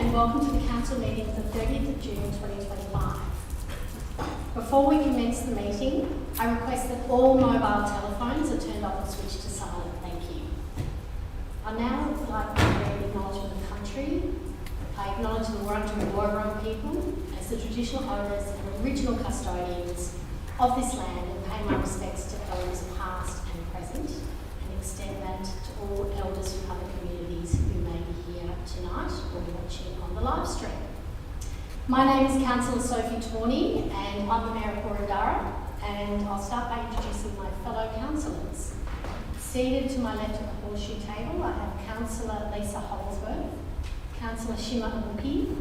and welcome to the Council meeting of the 30th of June 2025. Before we commence the meeting, I request that all mobile telephones are turned off and switched to silent. Thank you. I now would like to read the acknowledgement of country. I acknowledge the Wurundjeri Woi-wurrung people as the traditional owners and original custodians of this land, and pay my respects to elders past and present, and extend that to all elders from other communities who may be here tonight or watching on the live stream. My name is Councillor Sophie Tawney, and I'm the Mayor of Boroondara, and I'll start by introducing my fellow councillors. Seated to my left at the horseshoe table, I have Councillor Lisa Holsworth, Councillor Shima Abuki,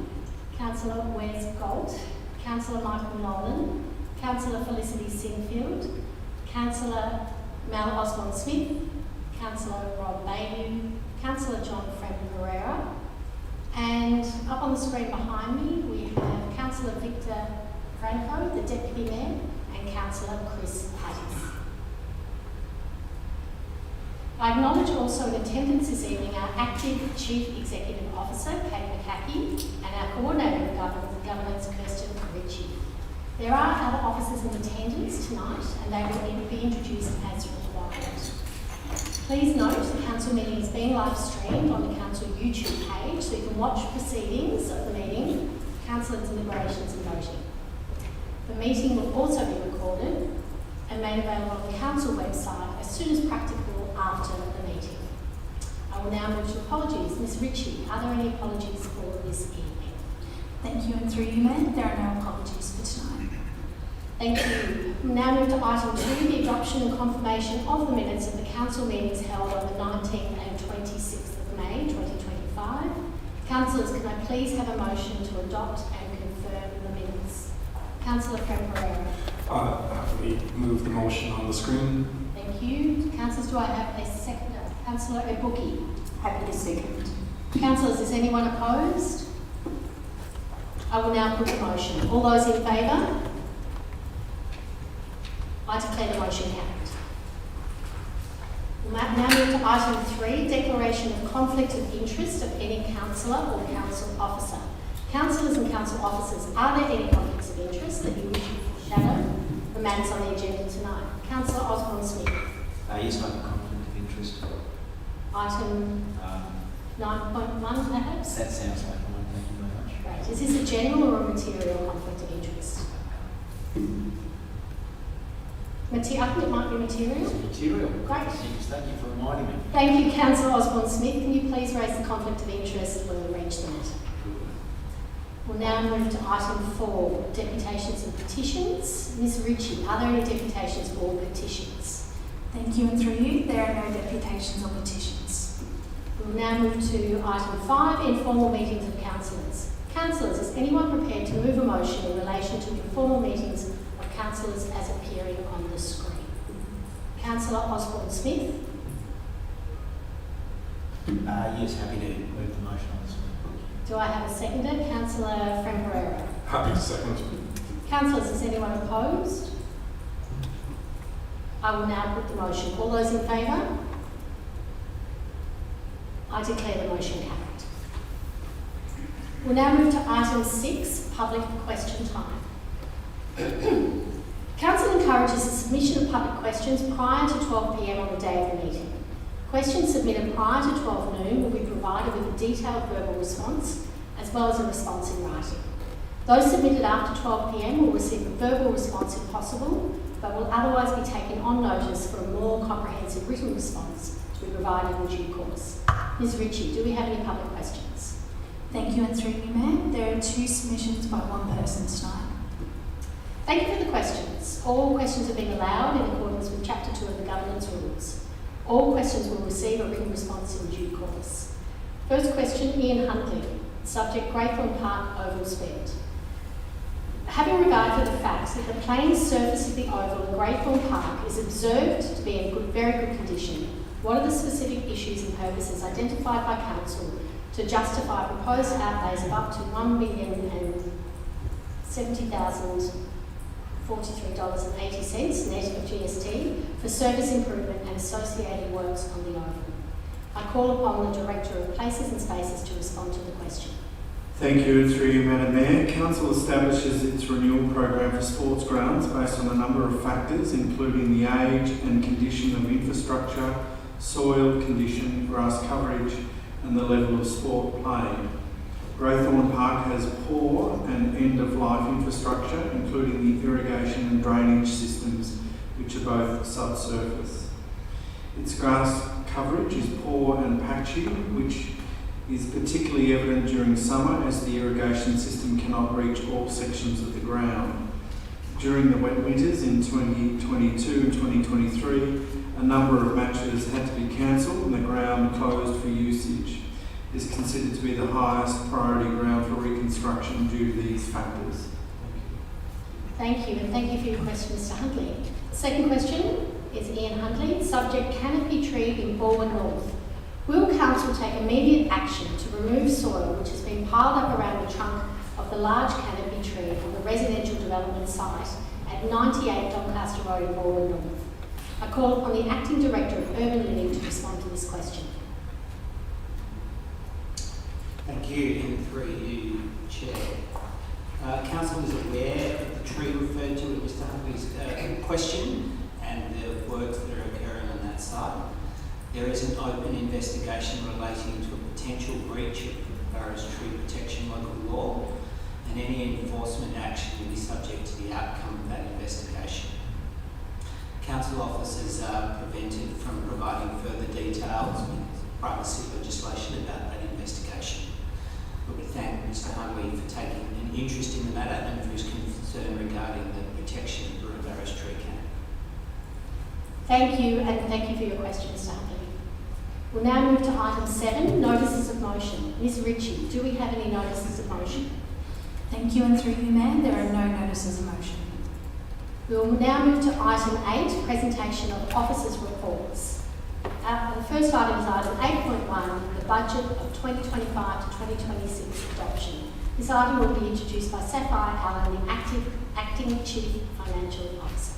Councillor Wes Galt, Councillor Michael Nolan, Councillor Felicity Sinfield, Councillor Mal Osborne-Smith, Councillor Rob Bayou, Councillor John Fremd-Pereira, and up on the screen behind me we have Councillor Victor Franco, the Deputy Mayor, and Councillor Chris Pattis. I acknowledge also in attendance this evening our active Chief Executive Officer, Kate McCackey, and our Coordinator of Governance, Kirsten Ritchie. There are other officers in attendance tonight, and they will be introduced as required. Please note the Council meeting is being live streamed on the Council YouTube page, so you can watch proceedings of the meeting, Council deliberations and voting. The meeting will also be recorded and made available on the Council website as soon as practical after the meeting. I will now move to apologies. Ms Ritchie, are there any apologies for this evening? Thank you, and through you, Mayor, there are no apologies for tonight. Thank you. We'll now move to item 2, the adoption and confirmation of the minutes of the Council meetings held on the 19th and 26th of May 2025. Councillors, can I please have a motion to adopt and confirm the minutes? Councillor Fremd-Pereira. We move the motion on the screen. Thank you. Councillors, do I have a seconder? Councillor Abuki. Happy to second. Councillors, is anyone opposed? I will now put the motion. All those in favour? I declare the motion carried. We'll now move to item 3, declaration of conflict of interest of any councillor or council officer. Councillors and council officers, are there any conflicts of interest that you wish to foreshadow the matters on the agenda tonight? Councillor Osborne-Smith. Yes, I have a conflict of interest. Item 9.1 perhaps? That sounds like one. Thank you very much. Great. Is this a general or a material conflict of interest? I think it might be material. It's material. Great. Thank you for reminding me. Thank you, Councillor Osborne-Smith. Can you please raise the conflict of interest when we reach the matter? We'll now move to item 4, deputations and petitions. Ms Ritchie, are there any deputations or petitions? Thank you, and through you, there are no deputations or petitions. We'll now move to item 5, informal meetings of councillors. Councillors, is anyone prepared to move a motion in relation to informal meetings of councillors as appearing on the screen? Councillor Osborne-Smith. Yes, happy to move the motion on this one. Do I have a seconder? Councillor Fremd-Pereira. Happy to second. Councillors, is anyone opposed? I will now put the motion. All those in favour? I declare the motion carried. We'll now move to item 6, public question time. Council encourages the submission of public questions prior to 12 p.m. on the day of the meeting. Questions submitted prior to 12 noon will be provided with a detailed verbal response as well as a response in writing. Those submitted after 12 p.m. will receive a verbal response if possible, but will otherwise be taken on notice for a more comprehensive written response to be provided in due course. Ms Ritchie, do we have any public questions? Thank you, and through you, Mayor, there are 2 submissions by 1 person tonight. Thank you for the questions. All questions have been allowed in accordance with Chapter 2 of the Governance Rules. All questions will receive a written response in due course. First question, Ian Huntley. Subject, Greythorn Park Oval Spend. Having regard for the fact that the plain surface of the oval in Greythorn Park is observed to be in very good condition, what are the specific issues and purposes identified by Council to justify proposed outlays of up to $1,070,043.80 net of GST for service improvement and associated works on the oval? I call upon the Director of Places and Spaces to respond to the question. Thank you. Through you, Madam Mayor. Council establishes its renewal program for sports grounds based on a number of factors, including the age and condition of infrastructure, soil condition, grass coverage, and the level of sport played. Greythorn Park has poor and end-of-life infrastructure, including the irrigation and drainage systems, which are both subsurface. Its grass coverage is poor and patchy, which is particularly evident during summer as the irrigation system cannot reach all sections of the ground. During the wet winters in 2022 and 2023, a number of matches had to be cancelled and the ground closed for usage. It is considered to be the highest priority ground for reconstruction due to these factors. Thank you, and thank you for your question, Mr Huntley. Second question is Ian Huntley. Subject: canopy tree in Balwyn North. Will Council take immediate action to remove soil which has been piled up around the trunk of the large canopy tree on the residential development site at 98 Doncaster Road in Balwyn North? I call upon the Acting Director of Urban Living to respond to this question. Thank you, and through you, Chair. Council is aware of the tree referred to in Mr Huntley's question and the works that are occurring on that site. There is an open investigation relating to a potential breach of the Forest Tree Protection Local Law, and any enforcement action will be subject to the outcome of that investigation. Council officers are prevented from providing further details with privacy legislation about that investigation. But we thank Mr Huntley for taking an interest in the matter and for his concern regarding the protection of the Barrows Tree Canopy. Thank you, and thank you for your question, Mr Huntley. We'll now move to item 7, notices of motion. Ms Ritchie, do we have any notices of motion? Thank you, and through you, Mayor, there are no notices of motion. We will now move to item 8, presentation of officers' reports. The first item is item 8.1, the budget of 2025 to 2026 adoption. This item will be introduced by Sapphire Allen, the Acting Chief Financial Officer.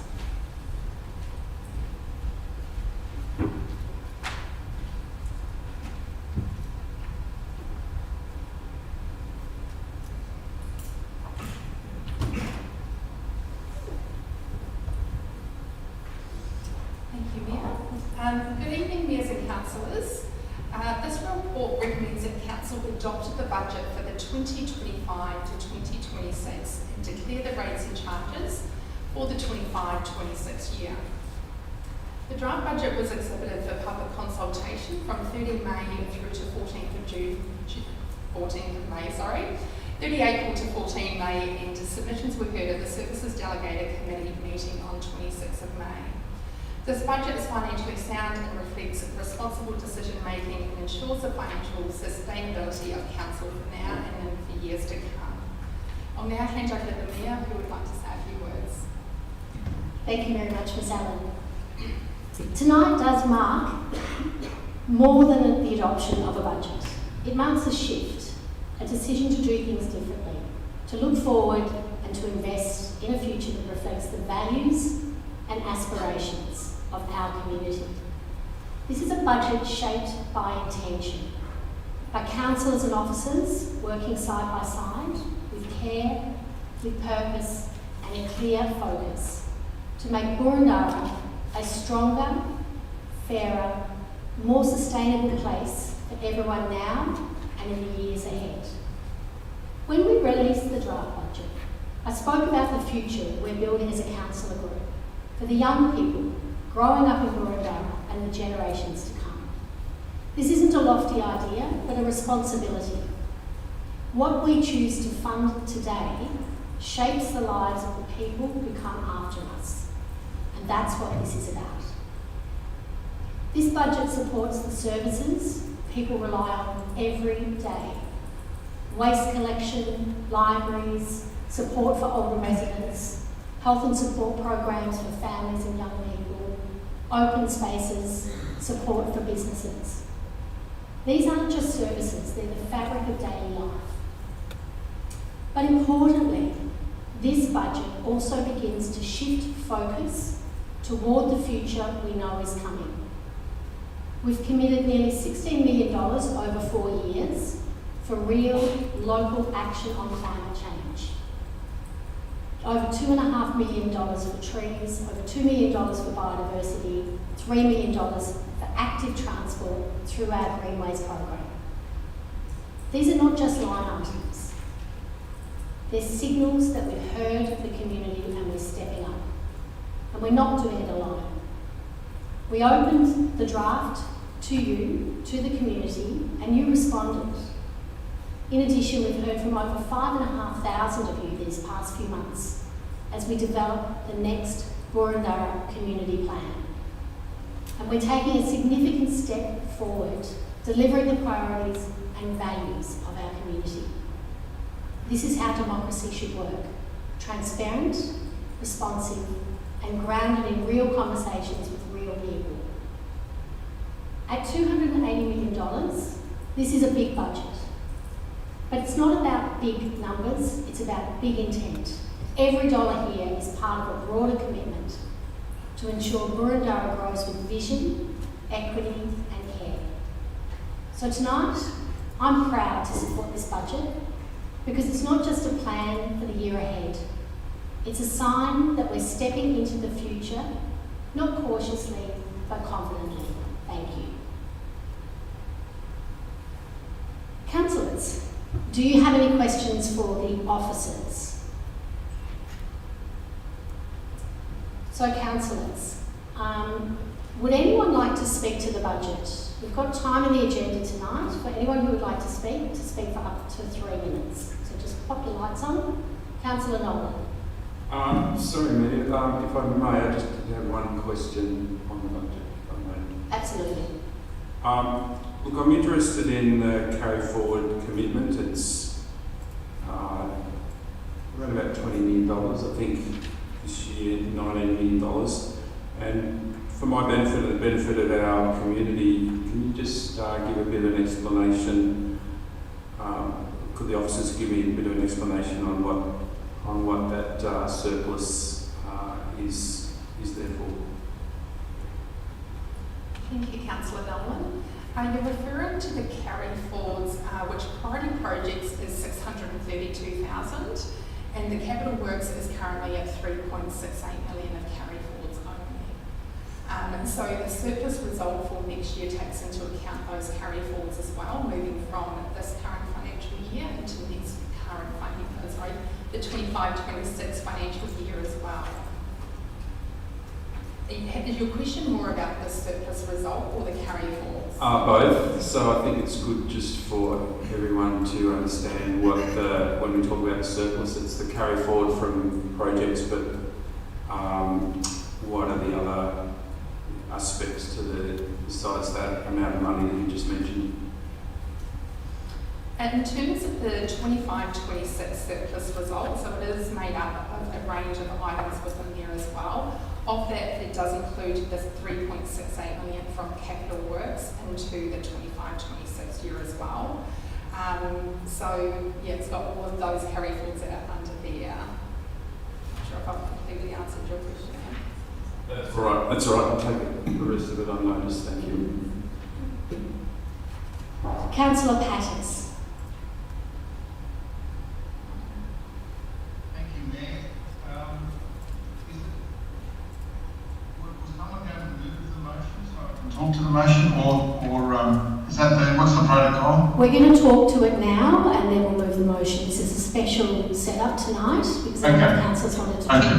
Good evening, Mayors and Councillors. This report recommends that Council adopt the budget for the 2025 to 2026 and declare the rates and charges for the 25-26 year. The draft budget was exhibited for public consultation from 30 May through to 14th May, 30 April to 14 May, and submissions were heard at the Services Delegated Committee meeting on 26th of May. This budget is financially sound and reflects responsible decision making and ensures the financial sustainability of Council for now and for years to come. I'll now hand over to the Mayor, who would like to say a few words. Thank you very much, Ms Allen. Tonight does mark more than the adoption of a budget. It marks a shift, a decision to do things differently, to look forward and to invest in a future that reflects the values and aspirations of our community. This is a budget shaped by intention, by councillors and officers working side by side with care, with purpose and a clear focus to make Boroondara a stronger, fairer, more sustainable place for everyone now and in the years ahead. When we released the draft budget, I spoke about the future we're building as a councillor group for the young people growing up in Boroondara and the generations to come. This isn't a lofty idea, but a responsibility. What we choose to fund today shapes the lives of the people who come after us. And that's what this is about. This budget supports the services people rely on every day. Waste collection, libraries, support for older residents, health and support programs for families and young people, open spaces, support for businesses. These aren't just services, they're the fabric of daily life. But importantly, this budget also begins to shift focus toward the future we know is coming. We've committed nearly $16 million over 4 years for real local action on climate change. Over $2.5 million for trees, over $2 million for biodiversity, $3 million for active transport through our Greenways program. These are not just line items. They're signals that we've heard the community and we're stepping up. And we're not doing it alone. We opened the draft to you, to the community, and you responded. In addition, we've heard from over 5,500 of you these past few months as we develop the next Boroondara Community Plan. And we're taking a significant step forward, delivering the priorities and values of our community. This is how democracy should work: transparent, responsive, and grounded in real conversations with real people. At $280 million, this is a big budget. But it's not about big numbers, it's about big intent. Every dollar here is part of a broader commitment to ensure Boroondara grows with vision, equity, and care. So tonight, I'm proud to support this budget because it's not just a plan for the year ahead. It's a sign that we're stepping into the future, not cautiously, but confidently. Thank you. Councillors, do you have any questions for the officers? So councillors, would anyone like to speak to the budget? We've got time in the agenda tonight for anyone who would like to speak for up to 3 minutes. So just pop your lights on. Councillor Nolan. Sorry, Mayor, if I may, I just have one question on the budget, if I may. Absolutely. Look, I'm interested in the carry forward commitment. It's around about $20 million, I think this year $19 million. And for my benefit and the benefit of our community, can you just give a bit of an explanation? Could the officers give me a bit of an explanation on what that surplus is there for? Thank you, Councillor Nolan. You're referring to the carry forwards, which priority projects is 632,000, and the capital works is currently at 3.68 million of carry forwards only. So the surplus result for next year takes into account those carry forwards as well, moving from this current financial year into the 25-26 financial year as well. Is your question more about the surplus result or the carry forwards? Both. So I think it's good just for everyone to understand when we talk about the surplus, it's the carry forward from projects, but what are the other aspects to besides that amount of money that you just mentioned? And in terms of the 25-26 surplus result, so it is made up of a range of items within there as well. Of that, it does include this 3.68 million from capital works into the 25-26 year as well. So yeah, it's got all of those carry forwards that are under there. Not sure if I've completely answered your question. That's all right. That's all right. I'll take the rest of it on notice. Thank you. Councillor Pattis. Talk to the motion, or is that what's the protocol? We're going to talk to it now, and then we'll move the motion. This is a special setup tonight because a lot of councillors wanted to talk to it.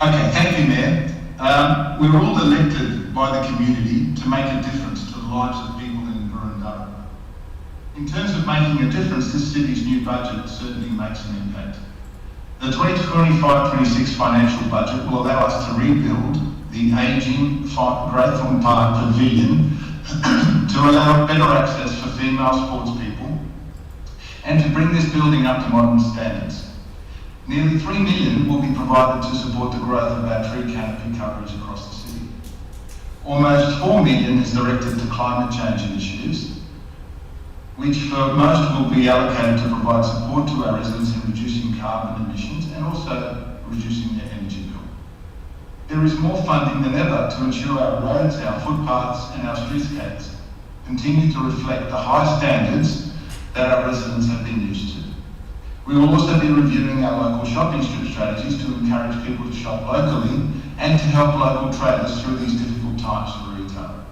Okay, thank you, Mayor. We're all elected by the community to make a difference to the lives of people in Boroondara. In terms of making a difference, this city's new budget certainly makes an impact. The 2025-26 financial budget will allow us to rebuild the ageing Greythorn Park Pavilion to allow better access for female sports people and to bring this building up to modern standards. Nearly $3 million will be provided to support the growth of our tree canopy coverage across the city. Almost $4 million is directed to climate change initiatives, which for most will be allocated to provide support to our residents in reducing carbon emissions and also reducing their energy bill. There is more funding than ever to ensure our roads, our footpaths and our streetscapes continue to reflect the high standards that our residents have been used to. We will also be reviewing our local shopping strip strategies to encourage people to shop locally and to help local traders through these difficult times for retail.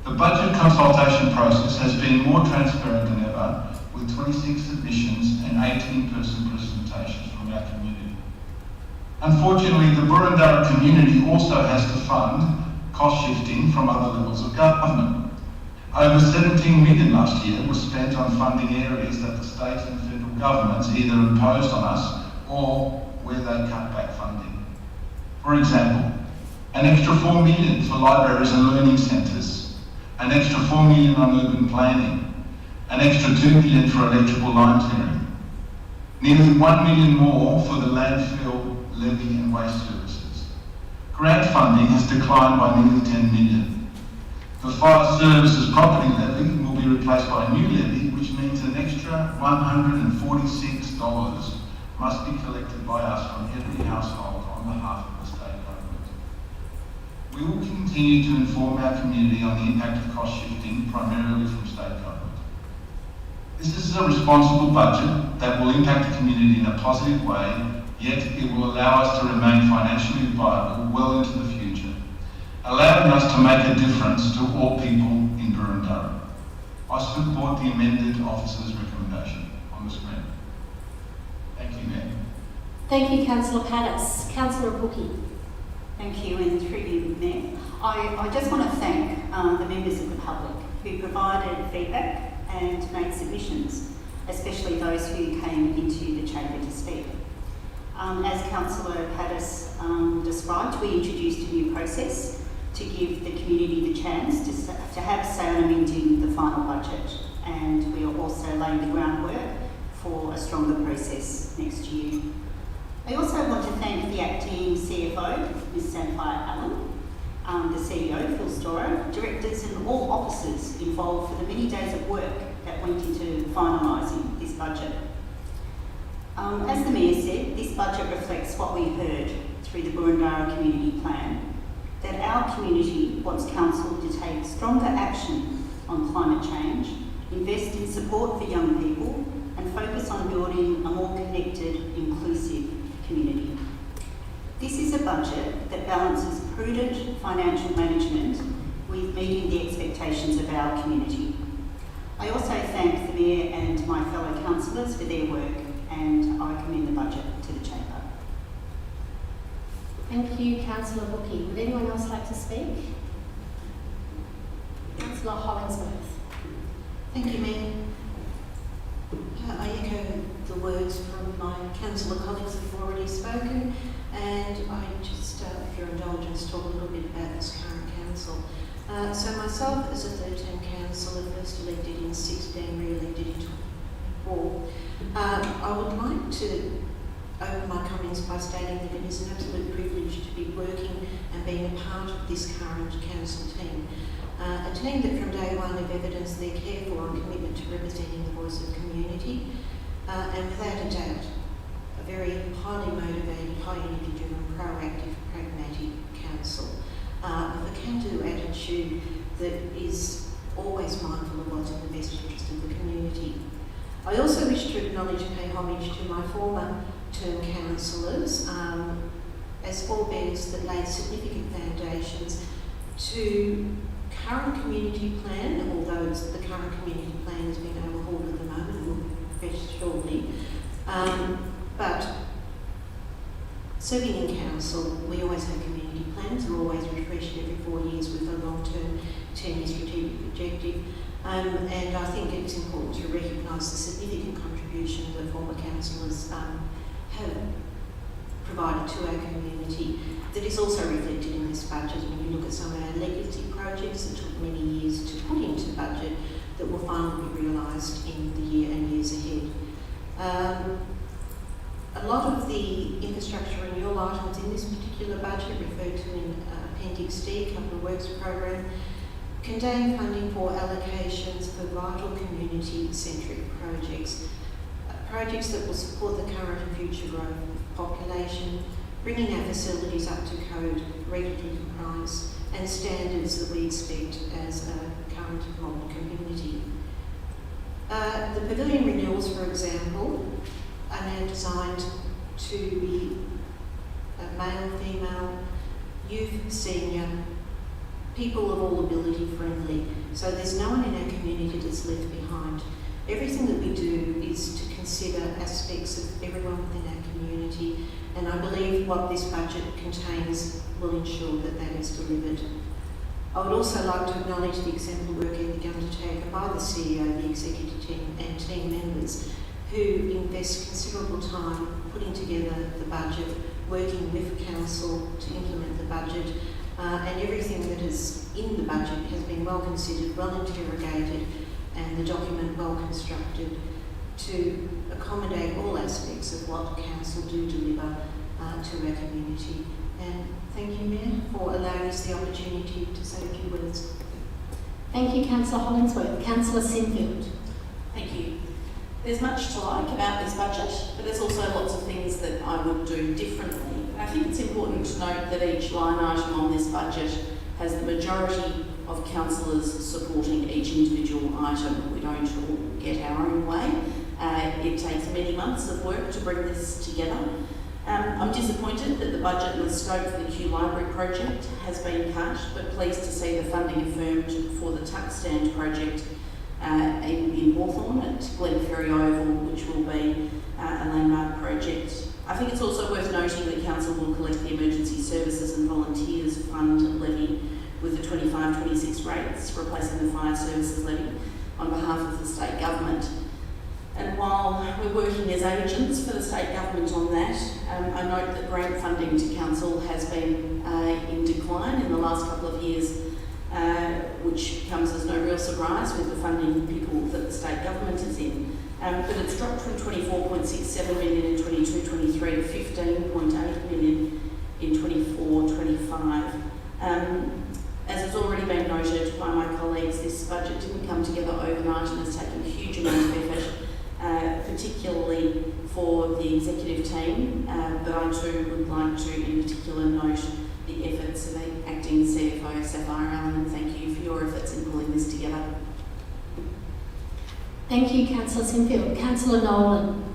The budget consultation process has been more transparent than ever, with 26 submissions and 18 in-person presentations from our community. Unfortunately, the Burundara community also has to fund cost shifting from other levels of government. Over 17 million last year was spent on funding areas that the state and federal governments either imposed on us or where they cut back funding. For example, an extra 4 million for libraries and learning centres, an extra 4 million on urban planning, an extra 2 million for electrical line clearing, nearly 1 million more for the landfill, levy and waste services. Grant funding has declined by nearly 10 million. The fire services property levy will be replaced by a new levy, which means an extra $146 must be collected by us from every household on behalf of the state government. We will continue to inform our community on the impact of cost shifting, primarily from state government. This is a responsible budget that will impact the community in a positive way, yet it will allow us to remain financially viable well into the future, allowing us to make a difference to all people in Burundara. I support the amended officer's recommendation on the screen. Thank you, Mayor. Thank you, Councillor Pattis. Councillor Bookie. Thank you, and through you, Mayor. I just want to thank the members of the public who provided feedback and made submissions, especially those who came into the chamber to speak. As Councillor Pattis described, we introduced a new process to give the community the chance to have say on amending the final budget, and we are also laying the groundwork for a stronger process next year. I also want to thank the acting CFO, Ms Samphire Allen, the CEO, Phil Storrow, directors and all officers involved for the many days of work that went into finalising this budget. As the Mayor said, this budget reflects what we heard through the Burundara Community Plan, that our community wants Council to take stronger action on climate change, invest in support for young people, and focus on building a more connected, inclusive community. This is a budget that balances prudent financial management with meeting the expectations of our community. I also thank the Mayor and my fellow councillors for their work, and I commend the budget to the chamber. Thank you, Councillor Bookie. Would anyone else like to speak? Councillor Hollingsworth. Thank you, Mayor. I echo the words from my councillor colleagues that have already spoken, and I just, with your indulgence, talk a little bit about this current council. So myself, as a third-term councillor, first elected in 16, re-elected in 24, I would like to open my comments by stating that it is an absolute privilege to be working and being a part of this current council team. A team that from day one have evidenced their careful and commitment to representing the voice of the community, and without a doubt, a very highly motivated, high energy driven, proactive, pragmatic council, with a can-do attitude that is always mindful of what's in the best interest of the community. I also wish to acknowledge and pay homage to my former term councillors as forebears that laid significant foundations to current community plan, although the current community plan has been overhauled at the moment and will be refreshed shortly. But serving in council, we always have community plans. They're always refreshed every 4 years with a long-term 10-year strategic objective. And I think it's important to recognise the significant contribution that former councillors have provided to our community that is also reflected in this budget. When you look at some of our legacy projects that took many years to put into budget that will finally be realised in the year and years ahead. A lot of the infrastructure renewal items in this particular budget referred to in Appendix D, Capital Works Program, contain funding for allocations for vital community-centric projects. Projects that will support the current and future growth of population, bringing our facilities up to code, regulatory compliance, and standards that we expect as a current model community. The pavilion renewals, for example, are now designed to be male, female, youth, senior, people of all ability friendly. So there's no one in our community that's left behind. Everything that we do is to consider aspects of everyone within our community, and I believe what this budget contains will ensure that that is delivered. I would also like to acknowledge the exemplary work ethic undertaken by the CEO, the executive team and team members who invest considerable time putting together the budget, working with council to implement the budget, and everything that is in the budget has been well considered, well interrogated, and the document well constructed to accommodate all aspects of what council do deliver to our community. And thank you, Mayor, for allowing us the opportunity to say a few words. Thank you, Councillor Hollingsworth. Councillor Sinfield. Thank you. There's much to like about this budget, but there's also lots of things that I would do differently. I think it's important to note that each line item on this budget has the majority of councillors supporting each individual item. We don't all get our own way. It takes many months of work to bring this together. I'm disappointed that the budget and the scope for the Kew Library project has been cut, but pleased to see the funding affirmed for the tuck stand project in Hawthorn at Glenferrie Oval, which will be a landmark project. I think it's also worth noting that Council will collect the Emergency Services and Volunteers Fund levy with the 25-26 rates, replacing the Fire Services levy on behalf of the state government. And while we're working as agents for the state government on that, I note that grant funding to council has been in decline in the last couple of years, which comes as no real surprise with the funding people that the state government is in. But it's dropped from 24.67 million in 22-23 to 15.8 million in 24-25. As has already been noted by my colleagues, this budget didn't come together overnight and has taken a huge amount of effort, particularly for the executive team, but I too would like to in particular note the efforts of the acting CFO, Sapphire Allen, and thank you for your efforts in pulling this together. Thank you, Councillor Sinfield. Councillor Nolan.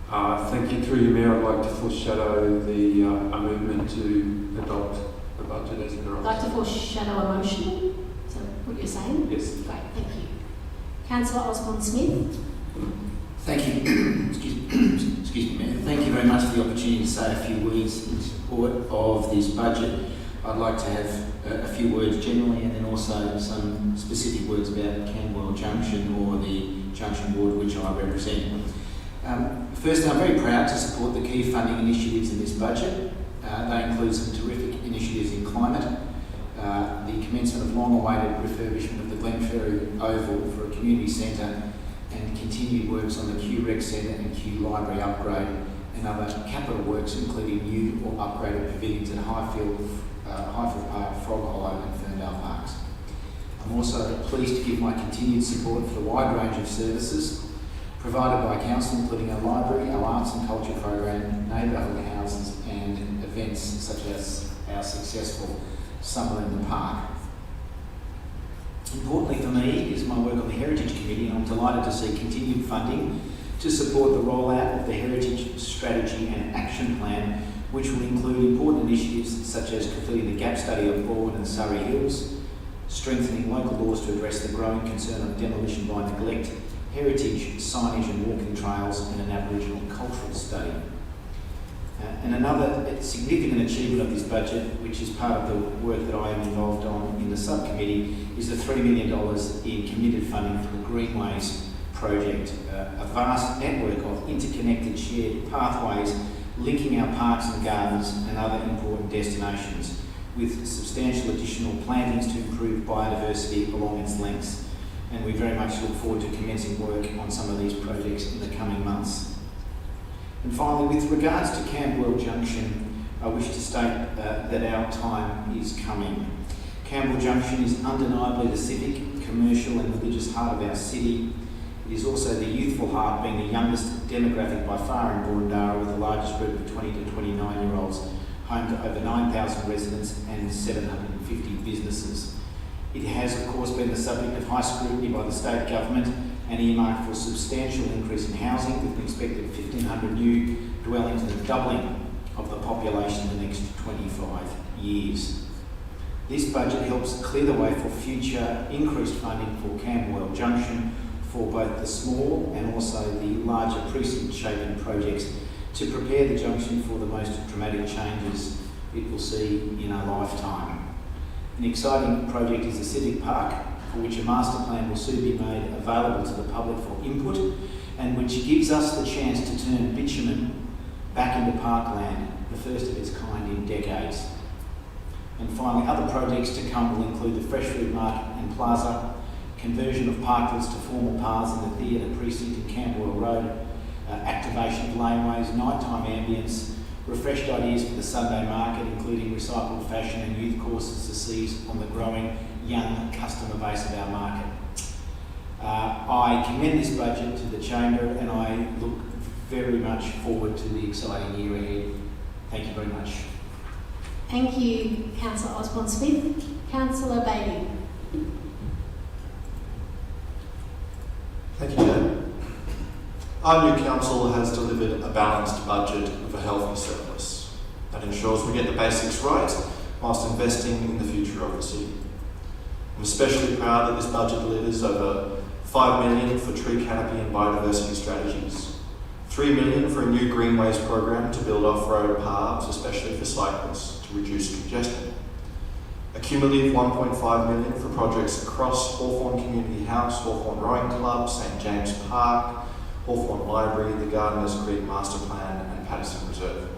Thank you. Through you, Mayor, I'd like to foreshadow the a movement to adopt the budget as it arrives. I'd like to foreshadow a motion. Is that what you're saying? Yes. Great, thank you. Councillor Osborne Smith. Thank you. Excuse me, Mayor. Thank you very much for the opportunity to say a few words in support of this budget. I'd like to have a few words generally and then also some specific words about Camberwell Junction or the Junction Board which I represent. First, I'm very proud to support the key funding initiatives in this budget. They include some terrific initiatives in climate, the commencement of long-awaited refurbishment of the Glenferrie Oval for a community centre, and continued works on the Kew Rec Centre and Kew Library upgrade, and other capital works including new or upgraded pavilions at Highfield Park, Frog Hollow and Ferndale Parks. I'm also pleased to give my continued support for the wide range of services provided by Council, including our library, our arts and culture program, neighbourhood houses and events such as our successful Summer in the Park. Importantly for me is my work on the Heritage Committee, and I'm delighted to see continued funding to support the rollout of the Heritage Strategy and Action Plan, which will include important initiatives such as completing the gap study of Broad and Surrey Hills, strengthening local laws to address the growing concern of demolition by neglect, heritage, signage and walking trails, and an Aboriginal cultural study. And another significant achievement of this budget, which is part of the work that I am involved on in the subcommittee, is the $3 million in committed funding for the Greenways project, a vast network of interconnected shared pathways linking our parks and gardens and other important destinations, with substantial additional plantings to improve biodiversity along its lengths. And we very much look forward to commencing work on some of these projects in the coming months. And finally, with regards to Camberwell Junction, I wish to state that our time is coming. Camberwell Junction is undeniably the civic, commercial and religious heart of our city. It is also the youthful heart, being the youngest demographic by far in Boroondara, with the largest group of 20 to 29-year-olds home to over 9,000 residents and 750 businesses. It has, of course, been the subject of high scrutiny by the state government and earmarked for a substantial increase in housing, with an expected 1,500 new dwellings and a doubling of the population in the next 25 years. This budget helps clear the way for future increased funding for Camberwell Junction for both the small and also the larger precinct shaping projects to prepare the junction for the most dramatic changes it will see in a lifetime. An exciting project is the Civic Park, for which a master plan will soon be made available to the public for input, and which gives us the chance to turn bitumen back into parkland, the first of its kind in decades. And finally, other projects to come will include the Fresh Food Market and Plaza, conversion of parklets to formal paths in the theatre precinct in Camberwell Road, activation of laneways, nighttime ambience, refreshed ideas for the Sunday market, including recycled fashion and youth courses to seize on the growing young customer base of our market. I commend this budget to the Chamber, and I look very much forward to the exciting year ahead. Thank you very much. Thank you, Councillor Osborne-Smith. Councillor Bailey. Thank you, Chair. Our new council has delivered a balanced budget with a healthy surplus that ensures we get the basics right whilst investing in the future of the city. I'm especially proud that this budget delivers over $5 million for tree canopy and biodiversity strategies, $3 million for a new greenways program to build off-road paths, especially for cyclists, to reduce congestion, a cumulative $1.5 million for projects across Hawthorn Community House, Hawthorn Rowing Club, St James Park, Hawthorn Library, the Gardeners Creek Master Plan and Patterson Reserve.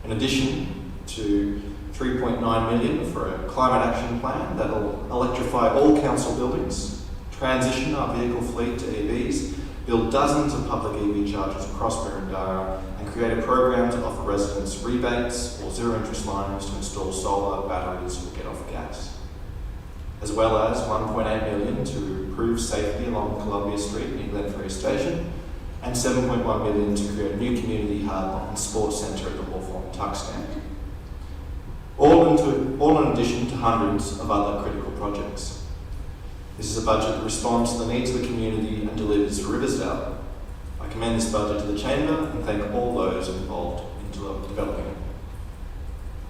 In addition to $3.9 million for a climate action plan that will electrify all council buildings, transition our vehicle fleet to EVs, build dozens of public EV chargers across Boroondara, and create a program to offer residents rebates or zero-interest loans to install solar batteries or get off gas. As well as $1.8 million to improve safety along Columbia Street near Glenferrie Station, and $7.1 million to create a new community hub and sports centre at the Hawthorn Tuck Stand. All in addition to hundreds of other critical projects. This is a budget that responds to the needs of the community and delivers for Riversdale. I commend this budget to the Chamber and thank all those involved in developing it.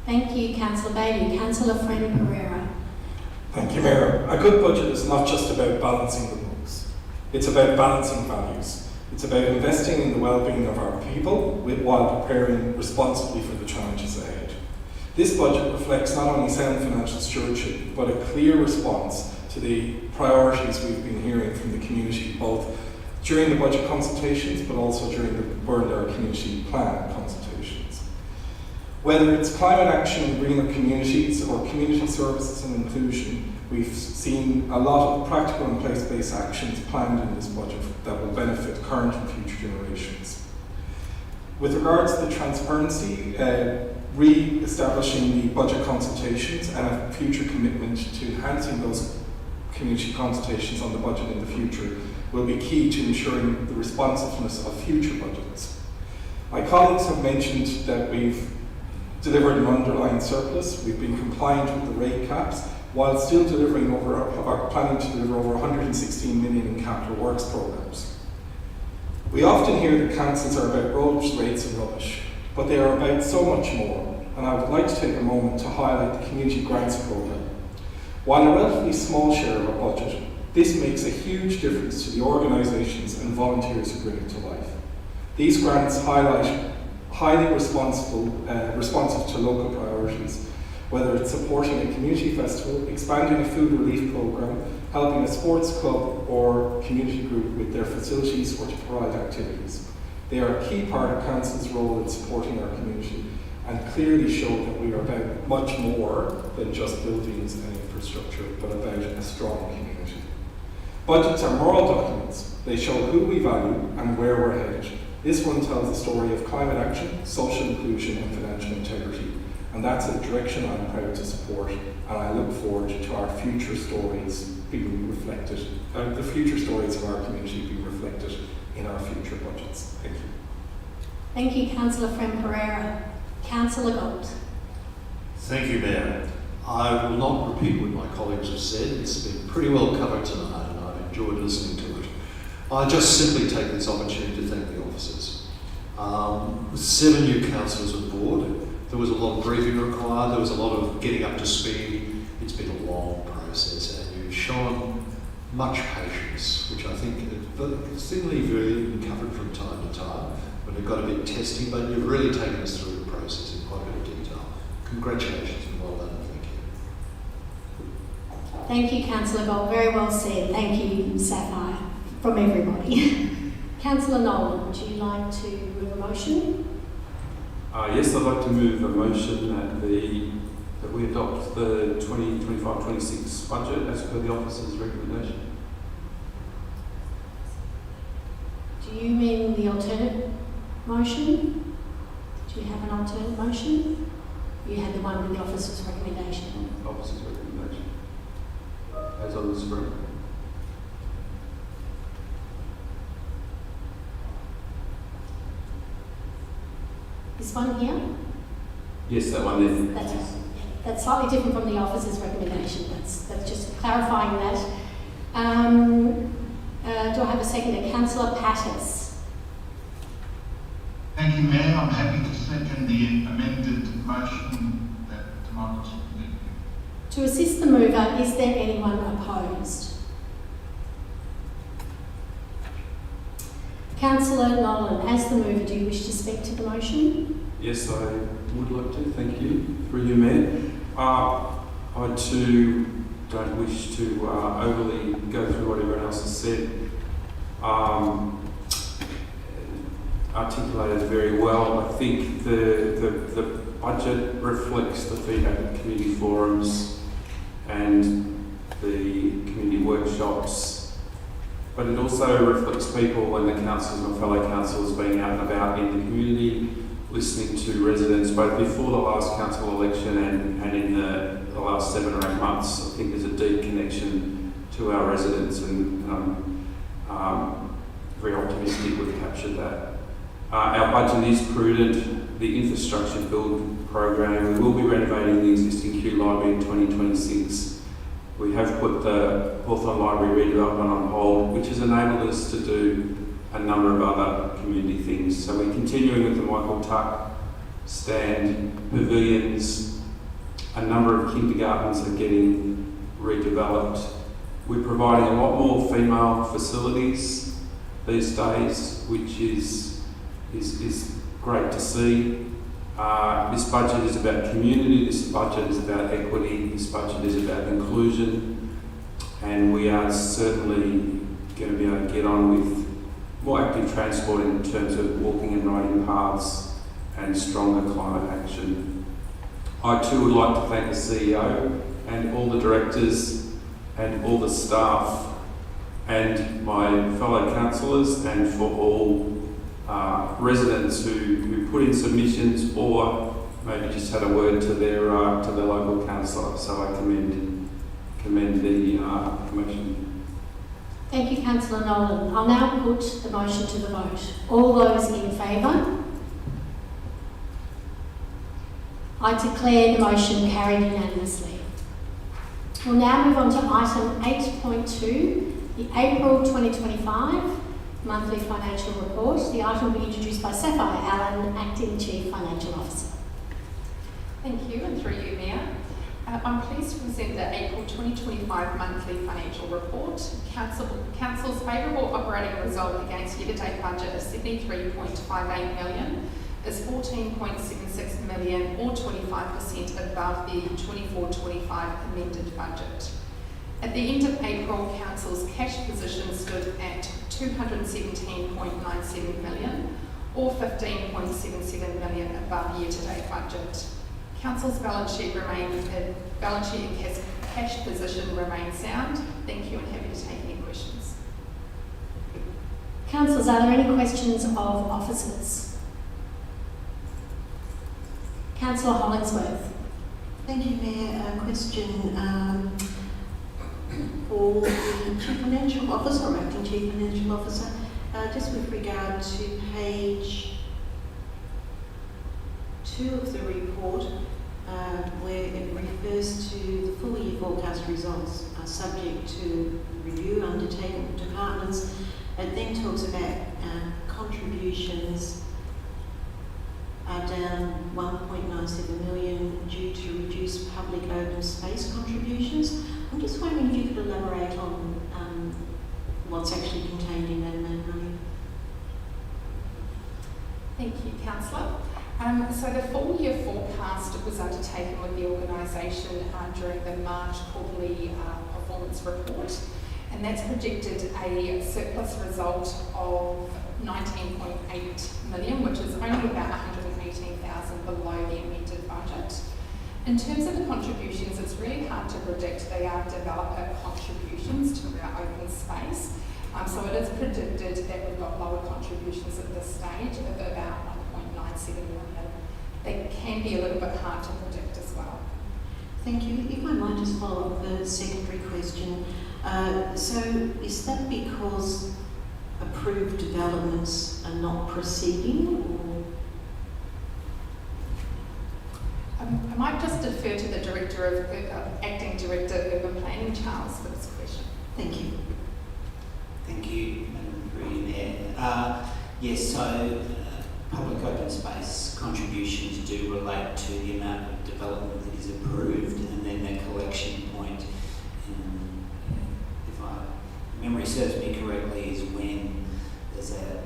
Thank you, Councillor Bailey. Councillor Fren Pereira. Thank you, Mayor. A good budget is not just about balancing the books. It's about balancing values. It's about investing in the well-being of our people while preparing responsibly for the challenges ahead. This budget reflects not only sound financial stewardship, but a clear response to the priorities we've been hearing from the community, both during the budget consultations, but also during the Boroondara Community Plan consultations. Whether it's climate action and greener communities or community services and inclusion, we've seen a lot of practical and place-based actions planned in this budget that will benefit current and future generations. With regards to the transparency, re-establishing the budget consultations and a future commitment to enhancing those community consultations on the budget in the future will be key to ensuring the responsiveness of future budgets. My colleagues have mentioned that we've delivered an underlying surplus. We've been compliant with the rate caps while still delivering planning to deliver over 116 million in capital works programs. We often hear that councils are about roads, rates and rubbish, but they are about so much more, and I would like to take a moment to highlight the community grants programme. While a relatively small share of our budget, this makes a huge difference to the organisations and volunteers who bring it to life. These grants highlight highly responsive to local priorities, whether it's supporting a community festival, expanding a food relief programme, helping a sports club or community group with their facilities or to provide activities. They are a key part of Council's role in supporting our community and clearly show that we are about much more than just buildings and infrastructure, but about a strong community. Budgets are moral documents. They show who we value and where we're headed. This one tells the story of climate action, social inclusion and financial integrity. And that's a direction I'm proud to support, and I look forward to our future stories being reflected, the future stories of our community being reflected in our future budgets. Thank you. Thank you, Councillor Fren Pereira. Councillor Gold. Thank you, Mayor. I will not repeat what my colleagues have said. It's been pretty well covered tonight and I've enjoyed listening to it. I just simply take this opportunity to thank the officers. With 7 new councillors on board, there was a lot of briefing required, there was a lot of getting up to speed. It's been a long process and you've shown much patience, which I think seemingly very covered from time to time when it got a bit testy, but you've really taken us through the process in quite a bit of detail. Congratulations and well done. Thank you, Councillor Gold. Very well said. Thank you, Sapphire, from everybody. Councillor Nolan, would you like to move a motion? Yes, I'd like to move a motion that we adopt the 2025-26 budget as per the officer's recommendation. Do you mean the alternate motion? Do you have an alternate motion? You had the one with the officer's recommendation. Officer's recommendation. As on the screen. This one here? Yes, that one there. That's right. That's slightly different from the officer's recommendation. That's just clarifying that. Do I have a seconder? Councillor Pattis. Thank you, Mayor. I'm happy to second the amended motion that Michael's presented. To assist the mover, is there anyone opposed? Councillor Nolan, as the mover, do you wish to speak to the motion? Yes, I would like to. Thank you. Through you, Mayor. I too don't wish to overly go through what everyone else has said. Articulated very well. I think the budget reflects the feedback of community forums and the community workshops, but it also reflects people and the councillors and fellow councillors being out and about in the community, listening to residents both before the last council election and in the last 7 or 8 months. I think there's a deep connection to our residents and I'm very optimistic we've captured that. Our budget is prudent. The infrastructure build program, we will be renovating the existing Kew Library in 2026. We have put the Hawthorn Library redevelopment on hold, which has enabled us to do a number of other community things. So we're continuing with the Michael Tuck stand, pavilions, a number of kindergartens are getting redeveloped. We're providing a lot more female facilities these days, which is great to see. This budget is about community, this budget is about equity, this budget is about inclusion, and we are certainly going to be able to get on with more active transport in terms of walking and riding paths and stronger climate action. I too would like to thank the CEO and all the directors and all the staff and my fellow councillors and for all residents who put in submissions or maybe just had a word to their local councillor. So I commend the motion. Thank you, Councillor Nolan. I'll now put the motion to the vote. All those in favour? I declare the motion carried unanimously. We'll now move on to item 8.2, the April 2025 monthly financial report. The item will be introduced by Sapphire Allen, Acting Chief Financial Officer. Thank you, and through you, Mayor. I'm pleased to present the April 2025 monthly financial report. Council's favourable operating result against year-to-date budget of $73.58 million is $14.76 million or 25% above the 24-25 amended budget. At the end of April, Council's cash position stood at $217.97 million or $15.77 million above year-to-date budget. Council's balance sheet and cash position remain sound. Thank you and happy to take any questions. Councillors, are there any questions of officers? Councillor Hollingsworth. Thank you, Mayor. A question for the Chief Financial Officer or Acting Chief Financial Officer, just with regard to page 2 2 of the report, where it refers to the full year forecast results are subject to review undertaken with departments. It then talks about contributions are down 1.97 million due to reduced public open space contributions. I'm just wondering if you could elaborate on what's actually contained in that amount of money. Thank you, Councillor. So the full year forecast was undertaken with the organisation during the March quarterly performance report, and that's projected a surplus result of 19.8 million, which is only about 118,000 below the amended budget. In terms of the contributions, it's really hard to predict. They are developer contributions to our open space. So it is predicted that we've got lower contributions at this stage of about 1.97 million. They can be a little bit hard to predict as well. Thank you. If I might just follow up the secondary question. So is that because approved developments are not proceeding, or? I might just defer to the Director of Acting Director of Urban Planning, Charles, for this question. Thank you. Thank you, Madam Premier. Yes, so public open space contributions do relate to the amount of development that is approved, and then their collection point, if my memory serves me correctly, is when there's a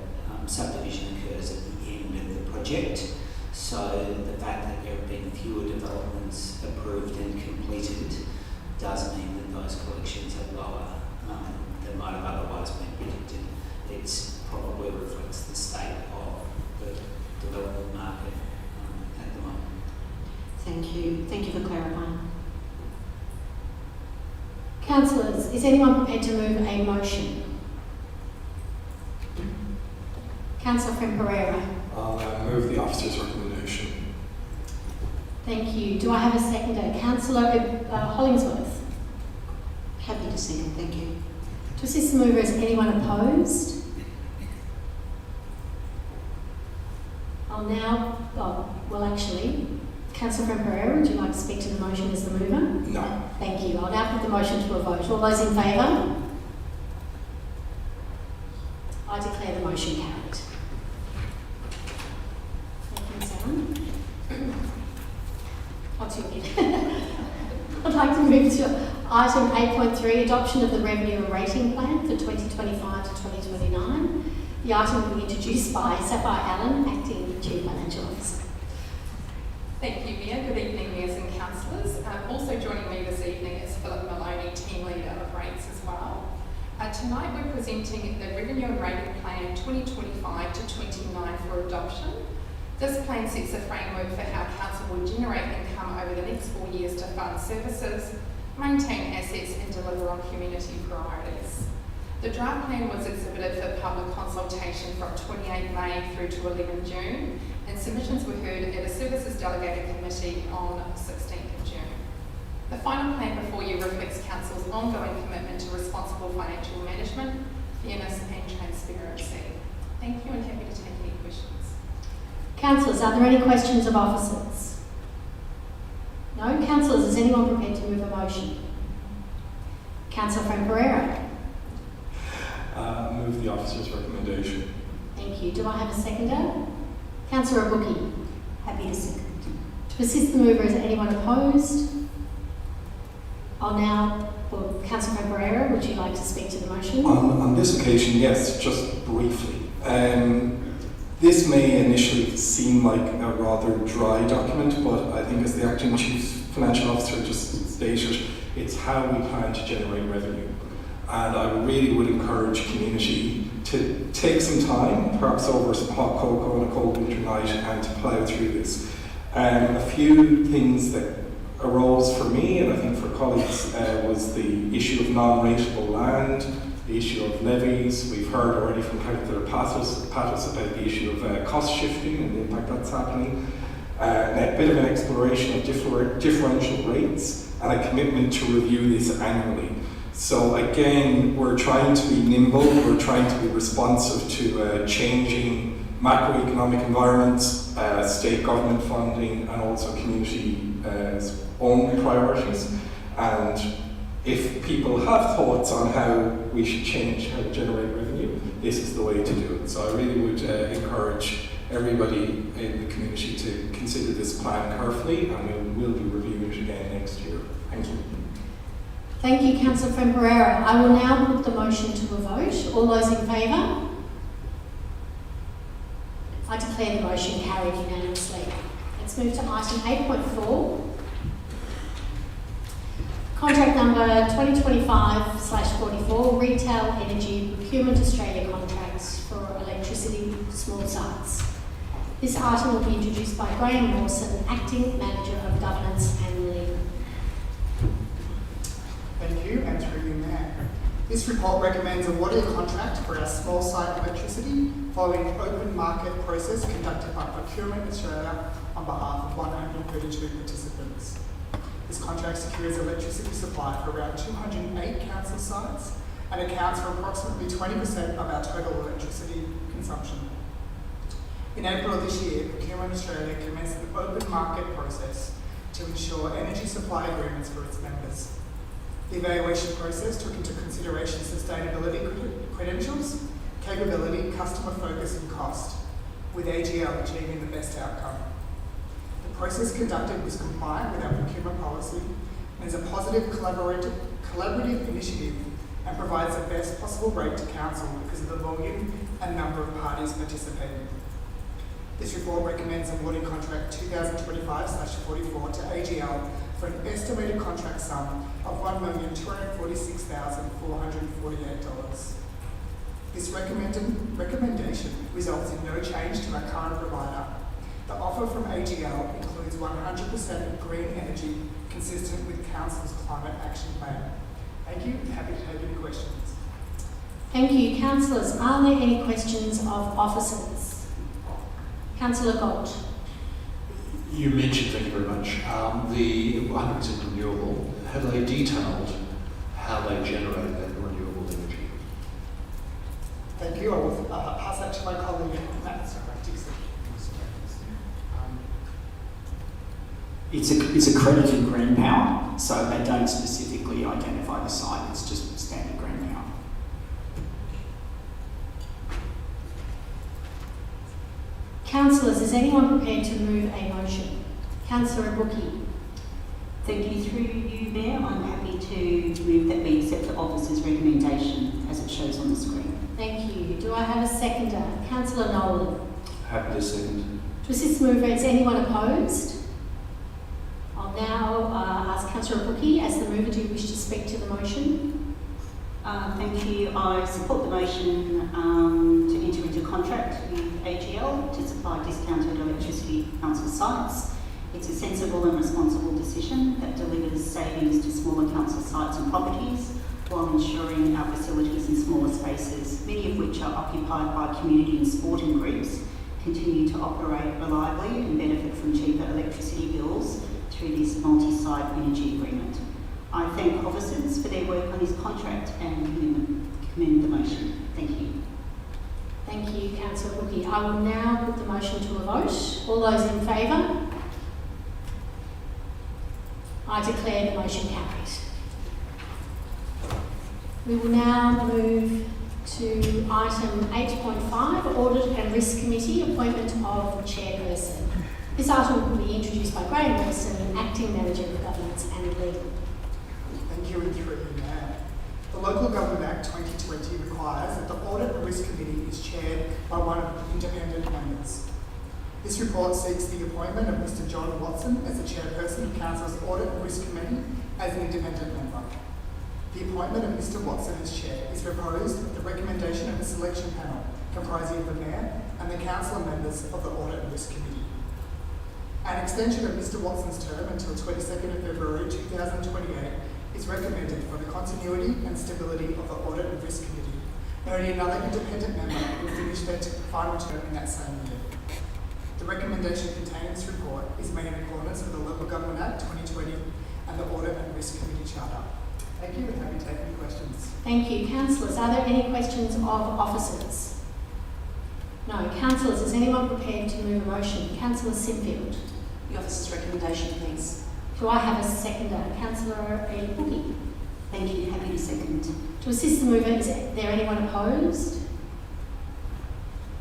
subdivision occurs at the end of the project. So the fact that there have been fewer developments approved and completed does mean that those collections are lower than might have otherwise been predicted. It probably reflects the state of the development market at the moment. Thank you. Thank you for clarifying. Councillors, is anyone prepared to move a motion? Councillor Friend Pereira. I'll move the officer's recommendation. Thank you. Do I have a seconder? Councillor Hollingsworth. Happy to second. Thank you. To assist the mover, is anyone opposed? I'll now, Councillor Friend Pereira, would you like to speak to the motion as the mover? No. Thank you. I'll now put the motion to a vote. All those in favour? I declare the motion carried. Thank you, Sam. What's your bid? I'd like to move to item 8.3, adoption of the revenue and rating plan for 2025 to 2029. The item will be introduced by Sapphire Allen, Acting Chief Financial Officer. Thank you, Mayor. Good evening, Mayors and Councillors. Also joining me this evening is Philip Maloney, Team Leader of Rates as well. Tonight we're presenting the Revenue and Rating Plan 2025 to 29 for adoption. This plan sets a framework for how Council will generate income over the next 4 years to fund services, maintain assets and deliver on community priorities. The draft plan was exhibited for public consultation from 28 May through to 11 June, and submissions were heard at a Services Delegated Committee on 16th of June. The final plan before you reflects Council's ongoing commitment to responsible financial management, fairness and transparency. Thank you and happy to take any questions. Councillors, are there any questions of officers? No? Councillors, is anyone prepared to move a motion? Councillor Friend Pereira. Move the officer's recommendation. Thank you. Do I have a seconder? Councillor Abuki. Happy to second. To assist the mover, is anyone opposed? I'll now, Councillor Friend Pereira, would you like to speak to the motion? On this occasion, yes, just briefly. This may initially seem like a rather dry document, but I think as the Acting Chief Financial Officer just stated, it's how we plan to generate revenue. And I really would encourage community to take some time, perhaps over some hot cocoa on a cold winter night, and to plough through this. A few things that arose for me, and I think for colleagues, was the issue of non-rateable land, the issue of levies. We've heard already from Councillor Pattis about the issue of cost shifting and the impact that's happening. A bit of an exploration of differential rates and a commitment to review this annually. So again, we're trying to be nimble, we're trying to be responsive to changing macroeconomic environment, state government funding, and also community's own priorities. And if people have thoughts on how we should change how to generate revenue, this is the way to do it. So I really would encourage everybody in the community to consider this plan carefully, and we will be reviewing it again next year. Thank you. Thank you, Councillor Friend Pereira. I will now put the motion to a vote. All those in favour? I declare the motion carried unanimously. Let's move to item 8.4. Contract number 2025/44, Retail Energy Procurement Australia contracts for electricity small sites. This item will be introduced by Graham Mawson, Acting Manager of Governance and Legal. Thank you, and through you, Mayor. This report recommends awarding a contract for our small site electricity following an open market process conducted by Procurement Australia on behalf of 132 participants. This contract secures electricity supply for around 208 council sites and accounts for approximately 20% of our total electricity consumption. In April of this year, Procurement Australia commenced an open market process to ensure energy supply agreements for its members. The evaluation process took into consideration sustainability credentials, capability, customer focus and cost, with AGL achieving the best outcome. The process conducted was compliant with our procurement policy and is a positive collaborative initiative and provides the best possible rate to council because of the volume and number of parties participating. This report recommends awarding contract 2025/44 to AGL for an estimated contract sum of $1,246,448. This recommendation results in no change to our current provider. The offer from AGL includes 100% green energy consistent with Council's climate action plan. Thank you, and happy to take any questions. Thank you. Councillors, are there any questions of officers? Councillor Gold. You mentioned, thank you very much, the 100% renewable. Have they detailed how they generate that renewable energy? Thank you. I will pass that to my colleague, Matt Dixon. It's accredited green power, so they don't specifically identify the site, it's just standard green power. Councillors, is anyone prepared to move a motion? Councillor Bookie. Thank you. Through you, Mayor, I'm happy to move that we accept the officer's recommendation as it shows on the screen. Thank you. Do I have a seconder? Councillor Nolan. Happy to second. To assist the mover, is anyone opposed? I'll now ask Councillor Bookie, as the mover, do you wish to speak to the motion? Thank you. I support the motion to enter into contract with AGL to supply discounted electricity to council sites. It's a sensible and responsible decision that delivers savings to smaller council sites and properties while ensuring our facilities in smaller spaces, many of which are occupied by community and sporting groups, continue to operate reliably and benefit from cheaper electricity bills through this multi-site energy agreement. I thank officers for their work on this contract and commend the motion. Thank you. Thank you, Councillor Bookie. I will now put the motion to a vote. All those in favour? I declare the motion carried. We will now move to item 8.5, Audit and Risk Committee, appointment of chairperson. This item will be introduced by Graham Wilson, Acting Manager of Governance and Legal. Thank you, and through you, Mayor. The Local Government Act 2020 requires that the Audit and Risk Committee is chaired by one of the independent members. This report seeks the appointment of Mr. John Watson as the chairperson of Council's Audit and Risk Committee as an independent member. The appointment of Mr. Watson as chair is proposed at the recommendation of the selection panel comprising of the Mayor and the council members of the Audit and Risk Committee. An extension of Mr. Watson's term until 22nd of February 2028 is recommended for the continuity and stability of the Audit and Risk Committee. Only another independent member will finish their final term in that same year. The recommendation contained in this report is made in accordance with the Local Government Act 2020 and the Audit and Risk Committee Charter. Thank you, and happy to take any questions. Thank you. Councillors, are there any questions of officers? No. Councillors, is anyone prepared to move a motion? Councillor Sinfield. The officer's recommendation, please. Do I have a seconder? Councillor Boogie. Thank you. Happy to second. To assist the mover, is there anyone opposed?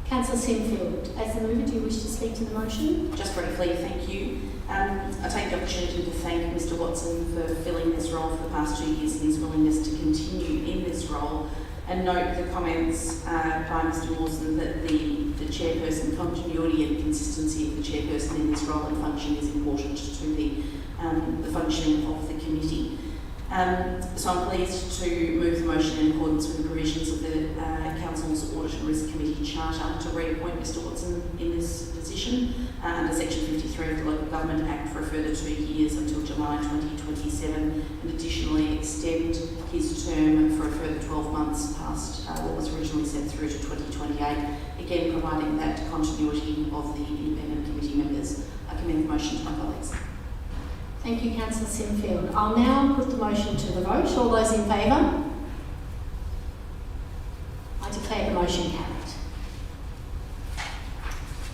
Councillor Sinfield, as the mover, do you wish to speak to the motion? Just briefly, thank you. I take the opportunity to thank Mr Watson for filling this role for the past 2 years and his willingness to continue in this role, and note the comments by Mr Mawson that the chairperson continuity and consistency of the chairperson in this role and function is important to the functioning of the committee. So I'm pleased to move the motion in accordance with the provisions of the Council's Audit and Risk Committee Charter to reappoint Mr Watson in this position under Section 53 of the Local Government Act for a further 2 years until July 2027, and additionally extend his term for a further 12 months past what was originally set through to 2028, again providing that continuity of the independent committee members. I commend the motion to my colleagues. Thank you, Councillor Sinfield. I'll now put the motion to the vote. All those in favour? I declare the motion carried.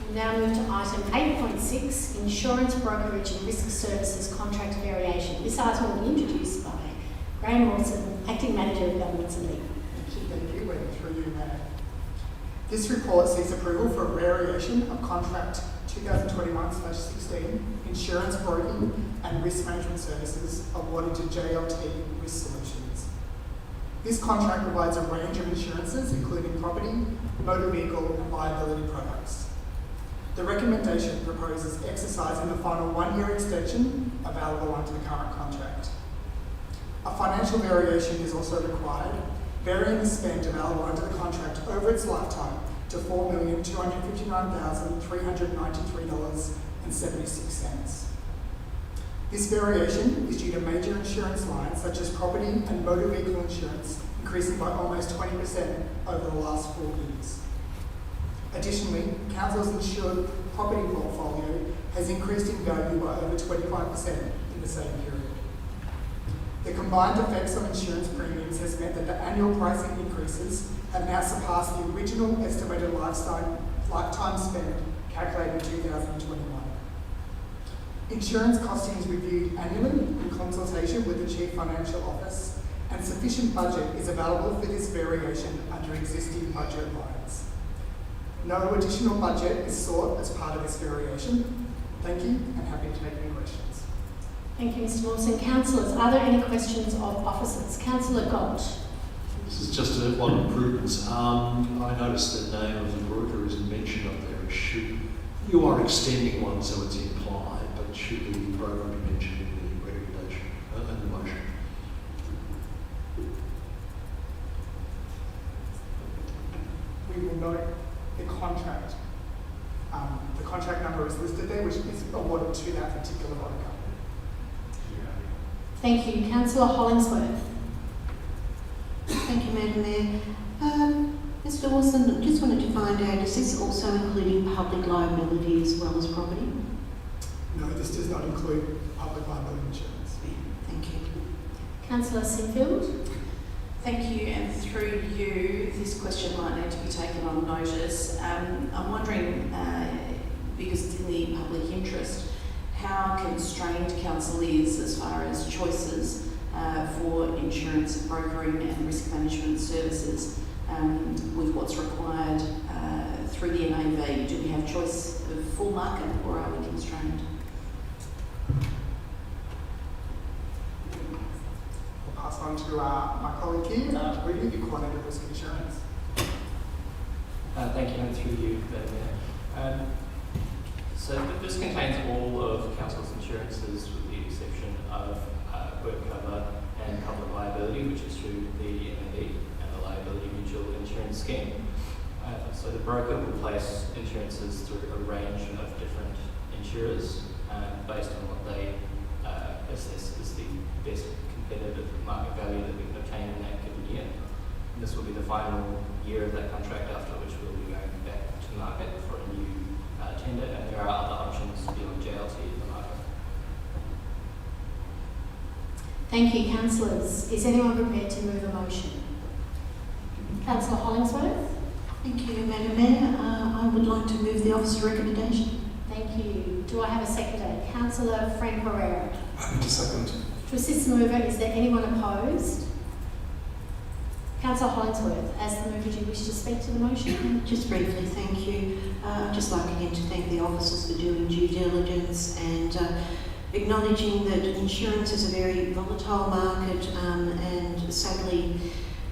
We'll now move to item 8.6, Insurance Brokerage and Risk Services Contract Variation. This item will be introduced by Graham Wilson, Acting Manager of Governments and Legal. Thank you. Waiting through you, Mayor. This report seeks approval for a variation of contract 2021/16 Insurance Broking and Risk Management Services awarded to JLT Risk Solutions. This contract provides a range of insurances including property, motor vehicle and liability products. The recommendation proposes exercising the final 1-year extension available under the current contract. A financial variation is also required, varying the spend available under the contract over its lifetime to $4,259,393.76. This variation is due to major insurance lines such as property and motor vehicle insurance increasing by almost 20% over the last 4 years. Additionally, Council's insured property portfolio has increased in value by over 25% in the same period. The combined effects on insurance premiums has meant that the annual pricing increases have now surpassed the original estimated lifetime spend calculated in 2021. Insurance costing is reviewed annually in consultation with the Chief Financial Office, and sufficient budget is available for this variation under existing budget lines. No additional budget is sought as part of this variation. Thank you, and happy to take any questions. Thank you, Mr Wilson. Councillors, are there any questions of officers? Councillor Gott. This is just one of improvements. I noticed the name of the broker isn't mentioned up there. You are extending one, so it's implied, but should the broker be mentioned in the recommendation and the motion? We will note the contract. The contract number is listed there, which is awarded to that particular broker. Thank you. Councillor Hollingsworth. Thank you, Madam Mayor. Mr Wilson, just wanted to find out, is this also including public liability as well as property? No, this does not include public liability insurance. Thank you. Councillor Sinfield. Thank you, and through you, this question might need to be taken on notice. I'm wondering, because it's in the public interest, how constrained Council is as far as choices for insurance brokering and risk management services with what's required through the NAV. Do we have choice of full market or are we constrained? I'll pass on to my colleague here, Rudy, the Coordinator of Risk Insurance. Thank you, and through you, Madam Mayor. So this contains all of Council's insurances with the exception of work cover and public liability, which is through the NAV and the Liability Mutual Insurance Scheme. So the broker will place insurances through a range of different insurers based on what they assess as the best competitive market value that we can obtain in that given year. And this will be the final year of that contract, after which we'll be going back to market for a new tender, and there are other options beyond JLT in the market. Thank you, councillors. Is anyone prepared to move a motion? Councillor Hollingsworth. Thank you, Madam Mayor. I would like to move the officer's recommendation. Thank you. Do I have a seconder? Councillor Frank Pereira. Happy to second. To assist the mover, is there anyone opposed? Councillor Hollingsworth, as the mover, do you wish to speak to the motion? Just briefly, thank you. I'd just like again to thank the officers for doing due diligence and acknowledging that insurance is a very volatile market and sadly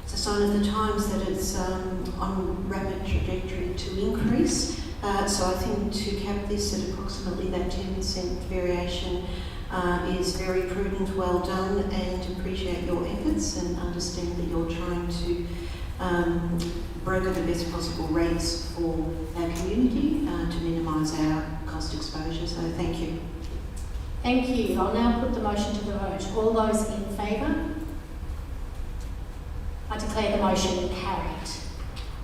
it's a sign of the times that it's on rapid trajectory to increase. So I think to cap this at approximately that 10% variation is very prudent, well done, and appreciate your efforts and understand that you're trying to broker the best possible rates for our community to minimise our cost exposure. So thank you. Thank you. I'll now put the motion to the vote. All those in favour? I declare the motion carried.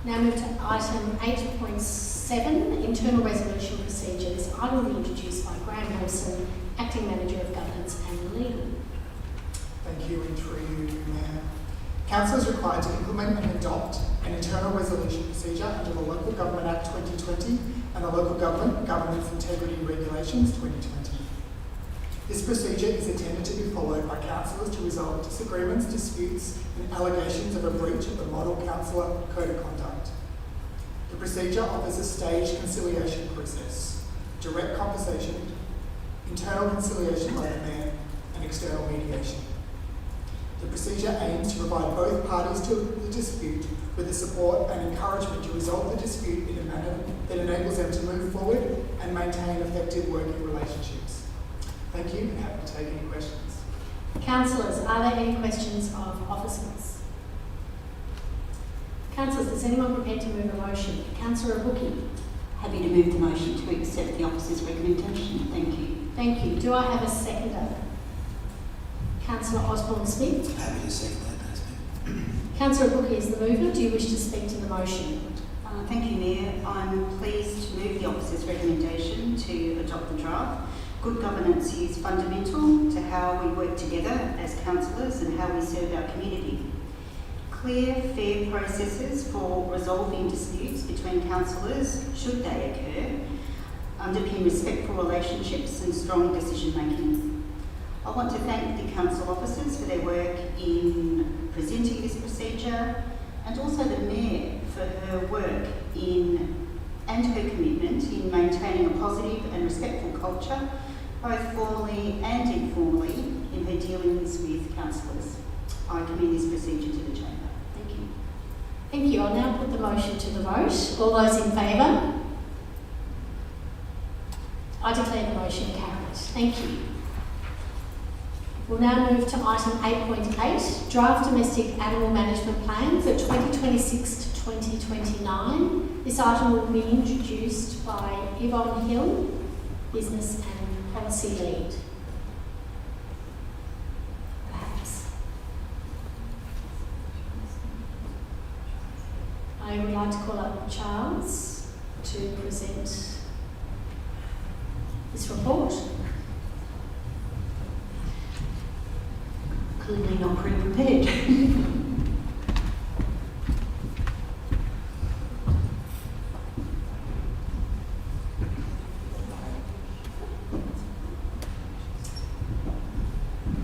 Now move to item 8.7, internal resolution procedure. This item will be introduced by Graham Wilson, Acting Manager of Governance and Legal. Thank you, and through you, Mayor. Council is required to implement and adopt an internal resolution procedure under the Local Government Act 2020 and the Local Government Governance Integrity Regulations 2020. This procedure is intended to be followed by councillors to resolve disagreements, disputes and allegations of a breach of the Model Councillor Code of Conduct. The procedure offers a staged conciliation process, direct conversation, internal conciliation by the Mayor and external mediation. The procedure aims to provide both parties to the dispute with the support and encouragement to resolve the dispute in a manner that enables them to move forward and maintain effective working relationships. Thank you, and happy to take any questions. Councillors, are there any questions of officers? Councillors, is anyone prepared to move a motion? Councillor Bookie. Happy to move the motion to accept the officer's recommendation. Thank you. Thank you. Do I have a seconder? Councillor Osborne-Smith. Happy to second that, Councillor Bookie is the mover. Do you wish to speak to the motion? Thank you, Mayor. I'm pleased to move the officer's recommendation to adopt the draft. Good governance is fundamental to how we work together as councillors and how we serve our community. Clear, fair processes for resolving disputes between councillors, should they occur, underpin respectful relationships and strong decision making. I want to thank the council officers for their work in presenting this procedure and also the Mayor for her work and her commitment in maintaining a positive and respectful culture, both formally and informally, in her dealings with councillors. I commend this procedure to the Chamber. Thank you. Thank you. I'll now put the motion to the vote. All those in favour? I declare the motion carried. Thank you. We'll now move to item 8.8, Draft Domestic Animal Management Plan for 2026 to 2029. This item will be introduced by Yvonne Hill, Business and Policy Lead. Perhaps. I would like to call up Charles to present this report. Clearly not pre-prepared.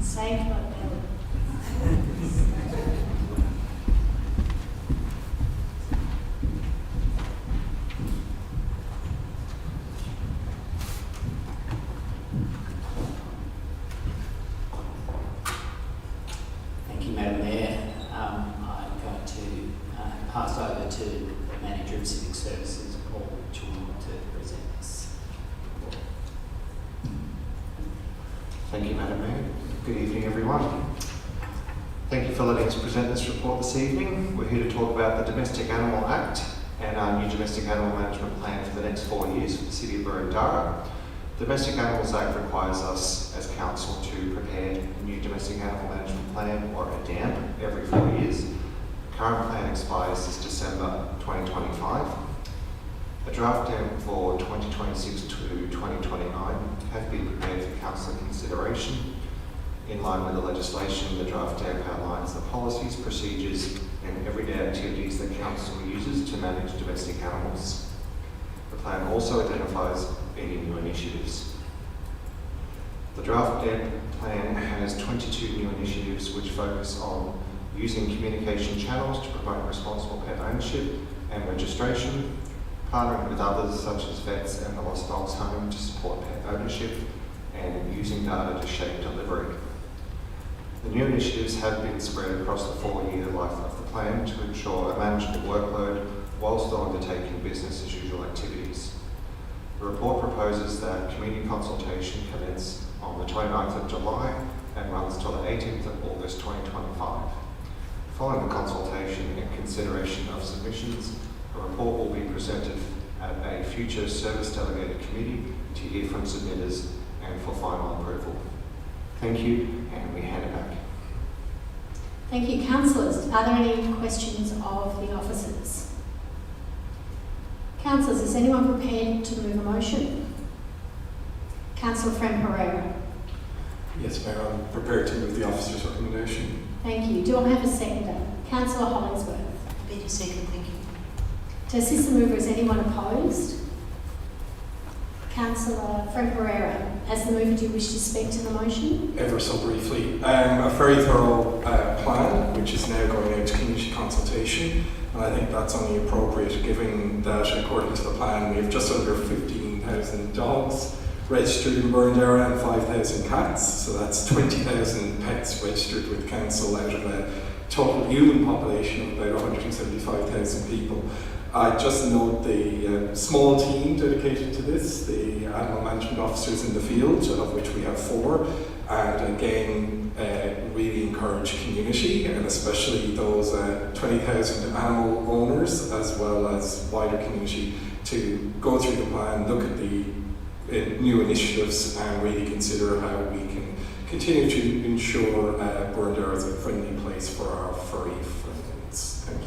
Saved by the bell. Thank you, Madam Mayor. I'm going to pass over to the Manager of Civic Services, Paul Chua, to present this report. Thank you, Madam Mayor. Good evening, everyone. Thank you for letting us present this report this evening. We're here to talk about the Domestic Animal Act and our new Domestic Animal Management Plan for the next 4 years for the City of Boroondara. The Domestic Animals Act requires us as Council to prepare a new Domestic Animal Management Plan, or a DAMP, every 4 years. The current plan expires this December 2025. A draft DAMP for 2026 to 2029 has been prepared for Council consideration. In line with the legislation, the draft DAMP outlines the policies, procedures and everyday activities that Council uses to manage domestic animals. The plan also identifies any new initiatives. The draft DEP plan has 22 new initiatives which focus on using communication channels to promote responsible pet ownership and registration, partnering with others such as vets and the Lost Dogs Home to support pet ownership, and using data to shape delivery. The new initiatives have been spread across the 4-year life of the plan to ensure a manageable workload while still undertaking business as usual activities. The report proposes that community consultation commence on the 29th of July and runs till the 18th of August 2025. Following the consultation and consideration of submissions, a report will be presented at a future service delegated committee to hear from submitters and for final approval. Thank you, and we hand it back. Thank you, councillors. Are there any questions of the officers? Councillors, is anyone prepared to move a motion? Councillor Fran Pereira. Yes, Mayor, I'm prepared to move the officer's recommendation. Thank you. Do I have a seconder? Councillor Hollingsworth. Happy to second, thank you. To assist the mover, is anyone opposed? Councillor Fran Pereira, as the mover, do you wish to speak to the motion? Ever so briefly. A very thorough plan, which is now going out to community consultation, and I think that's only appropriate given that, according to the plan, we have just under 15,000 dogs registered in Burndara and 5,000 cats, so that's 20,000 pets registered with council out of a total human population of about 175,000 people. I just note the small team dedicated to this, the animal management officers in the field, of which we have 4, and again, really encourage community, and especially those 20,000 animal owners, as well as wider community, to go through the plan, look at the new initiatives, and really consider how we can continue to ensure Burndara is a friendly place for our furry friends. Thank you.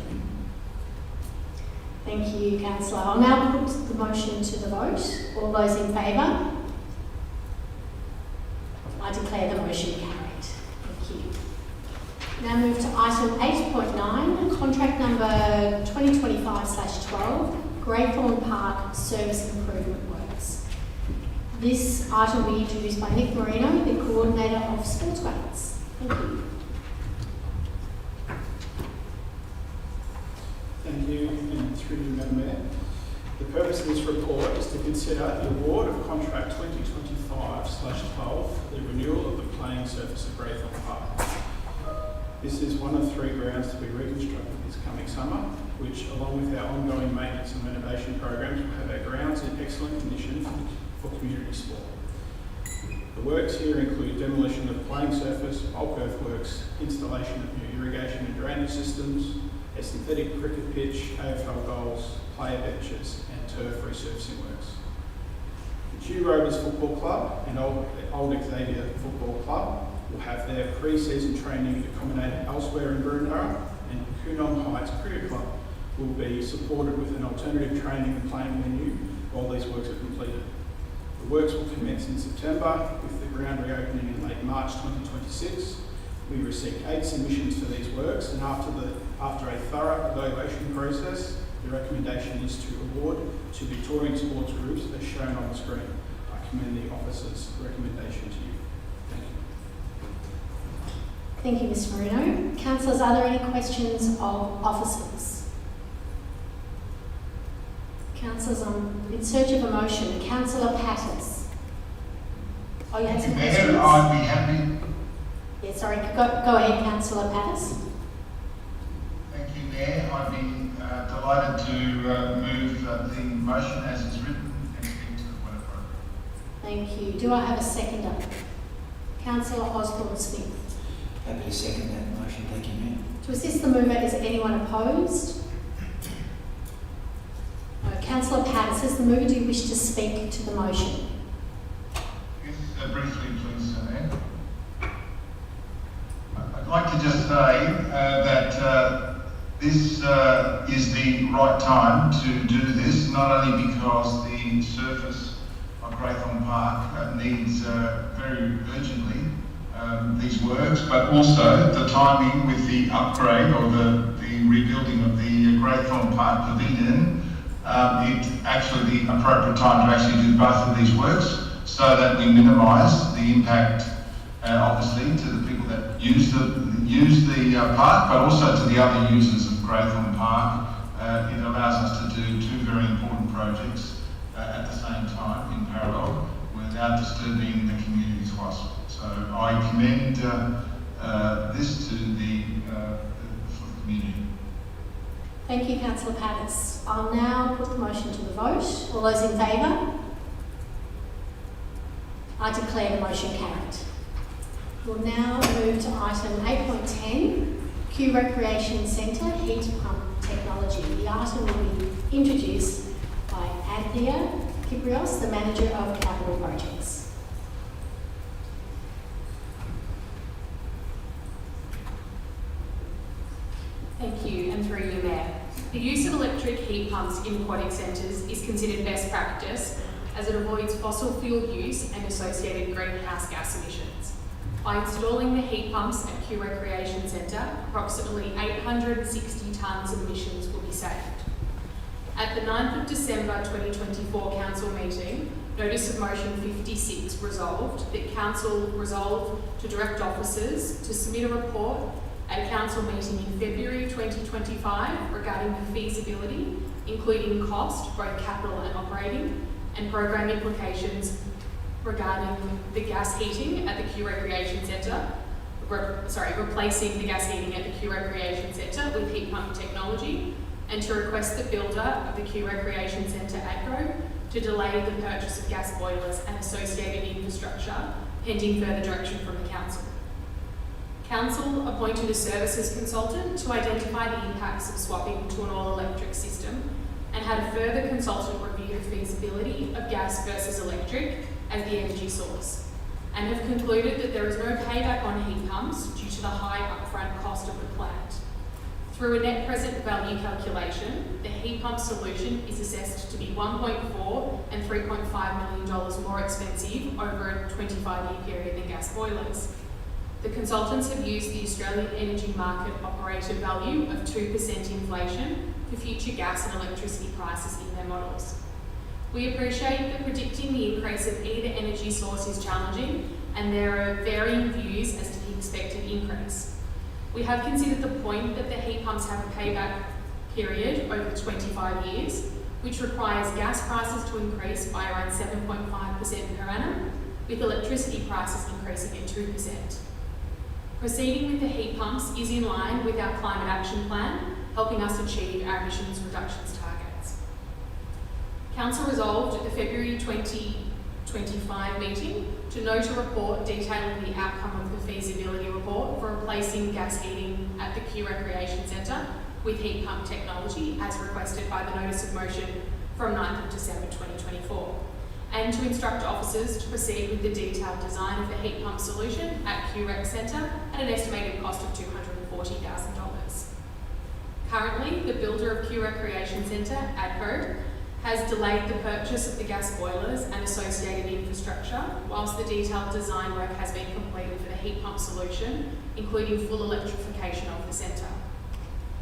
Thank you, Councillor. I'll now put the motion to the vote. All those in favour? I declare the motion carried. Thank you. Now move to item 8.9, contract number 2025/12, Greythorn Park Service Improvement Works. This item will be introduced by Nick Marino, the Coordinator of Sports Grounds. Thank you. Thank you, and through you, Madam Mayor. The purpose of this report is to consider the award of contract 2025/12, the renewal of the playing surface at Greythorn Park. This is one of 3 grounds to be reconstructed this coming summer, which, along with our ongoing maintenance and renovation programs, will have our grounds in excellent condition for community sport. The works here include demolition of the playing surface, bulk earthworks, installation of new irrigation and drainage systems, a synthetic cricket pitch, AFL goals, player benches, and turf resurfacing works. The Kew Rovers Football Club and Old Xavier Football Club will have their pre-season training accommodated elsewhere in Burundara, and Coonong Heights Cricket Club will be supported with an alternative training and playing venue while these works are completed. The works will commence in September, with the ground reopening in late March 2026. We received 8 submissions for these works, and after a thorough evaluation process, the recommendation is to award to Victorian sports groups as shown on the screen. I commend the officer's recommendation to you. Thank you. Thank you, Ms Marino. Councillors, are there any questions of officers? Councillors, I'm in search of a motion. Councillor Pattis. Oh, you had some questions? Mayor, I'd be happy. Yeah, sorry, go ahead, Councillor Pattis. Thank you, Mayor. I'd be delighted to move the motion as it's written and speak to the point of order. Thank you. Do I have a seconder? Councillor Osborne Smith. Happy to second that motion. Thank you, Mayor. To assist the mover, is anyone opposed? No. Councillor Pattis, as the mover, do you wish to speak to the motion? Yes, briefly, please, Mayor. I'd like to just say that this is the right time to do this, not only because the surface of Greythorn Park needs very urgently these works, but also the timing with the upgrade or the rebuilding of the Graythorne Park Pavilion, it's actually the appropriate time to actually do both of these works so that we minimise the impact, obviously, to the people that use the park, but also to the other users of Graythorne Park. It allows us to do two very important projects at the same time in parallel without disturbing the community twice. So I commend this to the community. Thank you, Councillor Pattis. I'll now put the motion to the vote. All those in favour? I declare the motion carried. We'll now move to item 8.10, Kew Recreation Centre Heat Pump Technology. The item will be introduced by Anthea Kyprios, the Manager of Capital Projects. Thank you, and through you, Mayor. The use of electric heat pumps in aquatic centres is considered best practice as it avoids fossil fuel use and associated greenhouse gas emissions. By installing the heat pumps at Kew Recreation Centre, approximately 860 tonnes of emissions will be saved. At the 9th of December 2024 Council meeting, Notice of Motion 56 resolved that Council resolved to direct officers to submit a report at a Council meeting in February 2025 regarding the feasibility, including cost, both capital and operating, and program implications regarding the gas heating at the Kew Recreation Centre, replacing the gas heating at the Kew Recreation Centre with heat pump technology, and to request the builder of the Kew Recreation Centre, ADCO, to delay the purchase of gas boilers and associated infrastructure pending further direction from the Council. Council appointed a services consultant to identify the impacts of swapping to an all-electric system and had a further consultant review the feasibility of gas versus electric as the energy source, and have concluded that there is no payback on heat pumps due to the high upfront cost of the plant. Through a net present value calculation, the heat pump solution is assessed to be $1.4 and $3.5 million more expensive over a 25-year period than gas boilers. The consultants have used the Australian Energy Market Operator value of 2% inflation for future gas and electricity prices in their models. We appreciate that predicting the increase of either energy source is challenging, and there are varying views as to the expected increase. We have considered the point that the heat pumps have a payback period over 25 years, which requires gas prices to increase by around 7.5% per annum, with electricity prices increasing at 2%. Proceeding with the heat pumps is in line with our climate action plan, helping us achieve our emissions reductions targets. Council resolved at the February 2025 meeting to note a report detailing the outcome of the feasibility report for replacing gas heating at the Kew Recreation Centre with heat pump technology as requested by the Notice of Motion from 9th of December 2024, and to instruct officers to proceed with the detailed design of the heat pump solution at Kew Rec Centre at an estimated cost of $240,000. Currently, the builder of Kew Recreation Centre, ADCO, has delayed the purchase of the gas boilers and associated infrastructure, whilst the detailed design work has been completed for the heat pump solution, including full electrification of the centre.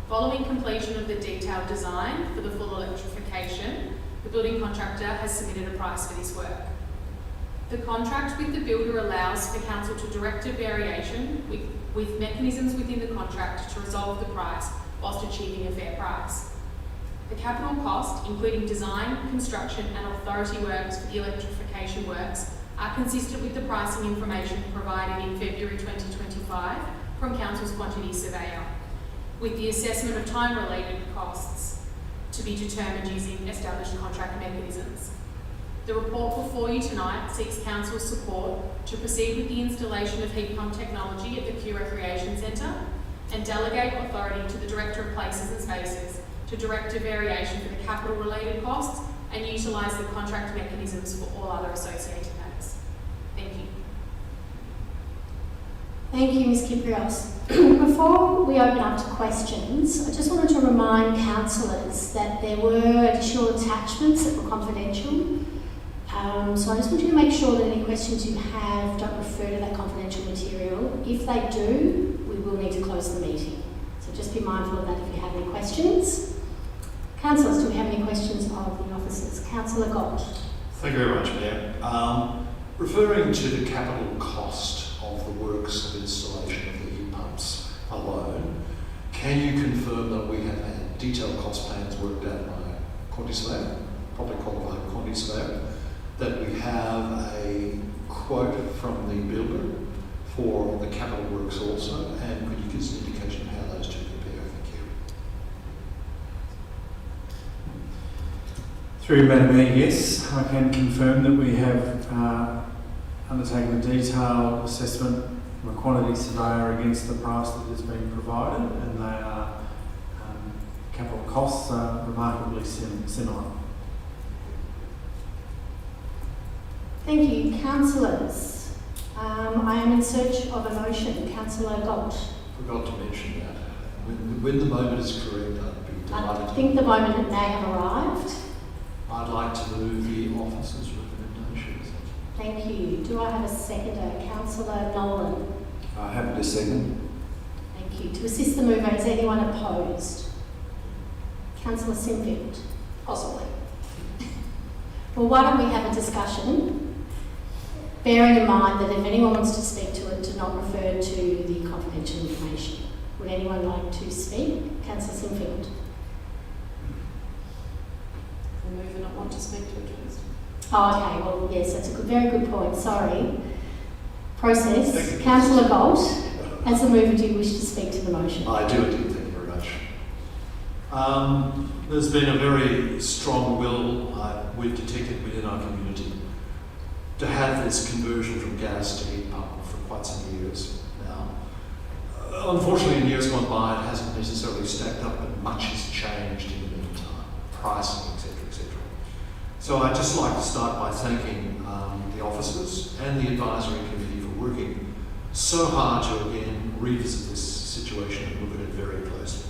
Following completion of the detailed design for the full electrification, the building contractor has submitted a price for this work. The contract with the builder allows for Council to direct a variation with mechanisms within the contract to resolve the price whilst achieving a fair price. The capital cost, including design, construction and authority works for the electrification works, are consistent with the pricing information provided in February 2025 from Council's quantity surveyor, with the assessment of time-related costs to be determined using established contract mechanisms. The report before you tonight seeks Council's support to proceed with the installation of heat pump technology at the Kew Recreation Centre and delegate authority to the Director of Places and Spaces to direct a variation for the capital-related costs and utilise the contract mechanisms for all other associated matters. Thank you. Thank you, Ms Kyprios. Before we open up to questions, I just wanted to remind councillors that there were additional attachments that were confidential. So I just want you to make sure that any questions you have don't refer to that confidential material. If they do, we will need to close the meeting. So So just be mindful of that if you have any questions. Councillors, do we have any questions of the officers? Councillor Gott. Thank you very much, Mayor. Referring to the capital cost of the works of installation of the heat pumps alone, can you confirm that we have had detailed cost plans worked out by a quantity surveyor, properly qualified quantity surveyor, that we have a quote from the builder for the capital works also, and could you give us an indication of how those two compare? Thank you. Through Madam Mayor, yes, I can confirm that we have undertaken a detailed assessment from a quantity surveyor against the price that has been provided, and they are capital costs are remarkably similar. Thank you. Councillors, I am in search of a motion. Councillor Gott. Forgot to mention that. When the moment is correct, I'd be delighted. I think the moment may have arrived. I'd like to move the officers' recommendations. Thank you. Do I have a seconder? Councillor Nolan. Happy to second. Thank you. To assist the mover, is anyone opposed? Councillor Sinfield. Possibly. Well, why don't we have a discussion, bearing in mind that if anyone wants to speak to it, to not refer to the confidential information. Would anyone like to speak? Councillor Sinfield. The mover not want to speak to it first. Oh, okay. Well, yes, that's a good, very good point. Sorry. Process. Councillor Bolt, as the mover, do you wish to speak to the motion? I do indeed. Thank you very much. There's been a very strong will we've detected within our community to have this conversion from gas to heat pump for quite some years now. Unfortunately, in years gone by, it hasn't necessarily stacked up, but much has changed in the meantime, pricing, etc., etc. So I'd just like to start by thanking the officers and the advisory committee for working so hard to again revisit this situation and look at it very closely.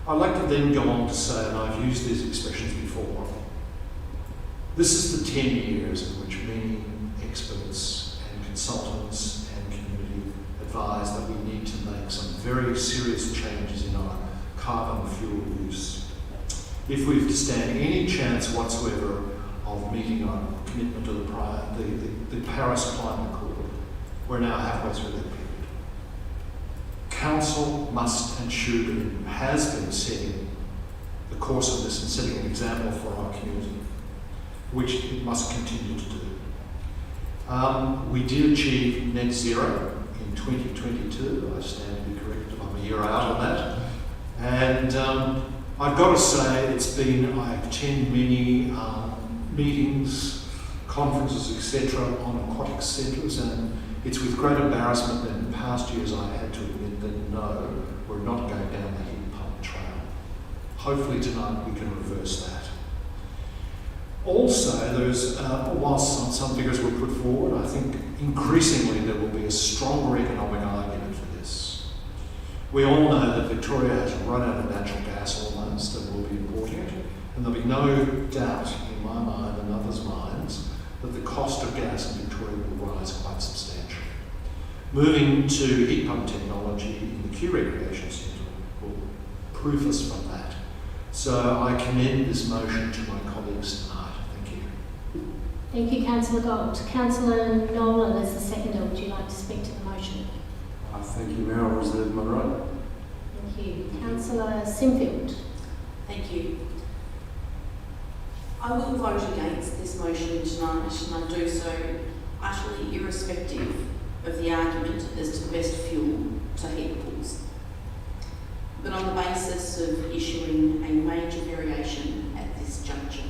I'd like to then go on to say, and I've used these expressions before, this is the 10 years in which many experts and consultants and community advise that we need to make some very serious changes in our carbon fuel use. If we've to stand any chance whatsoever of meeting our commitment to the Paris Climate Accord, we're now halfway through that period. Council must and should and has been setting the course of this and setting an example for our community, which it must continue to do. We did achieve net zero in 2022. I stand to be corrected if I'm a year out on that. And I've got to say, I've attended many meetings, conferences, etc. on aquatic centres, and it's with great embarrassment that in past years I had to admit that no, we're not going down the heat pump trail. Hopefully tonight we can reverse that. Also, whilst some figures were put forward, I think increasingly there will be a stronger economic argument for this. We all know that Victoria has run out of natural gas almost and will be importing it, and there'll be no doubt in my mind and others' minds that the cost of gas in Victoria will rise quite substantially. Moving to heat pump technology in the Kew Recreation Centre will proof us from that. So I commend this motion to my colleagues tonight. Thank you. Thank you, Councillor Gold. Councillor Nolan, as the seconder, would you like to speak to the motion? Thank you, Mayor. I'll reserve my right. Thank you. Councillor Sinfield. Thank you. I will vote against this motion tonight, and I do so utterly irrespective of the argument as to the best fuel to heat pools, but on the basis of issuing a major variation at this juncture.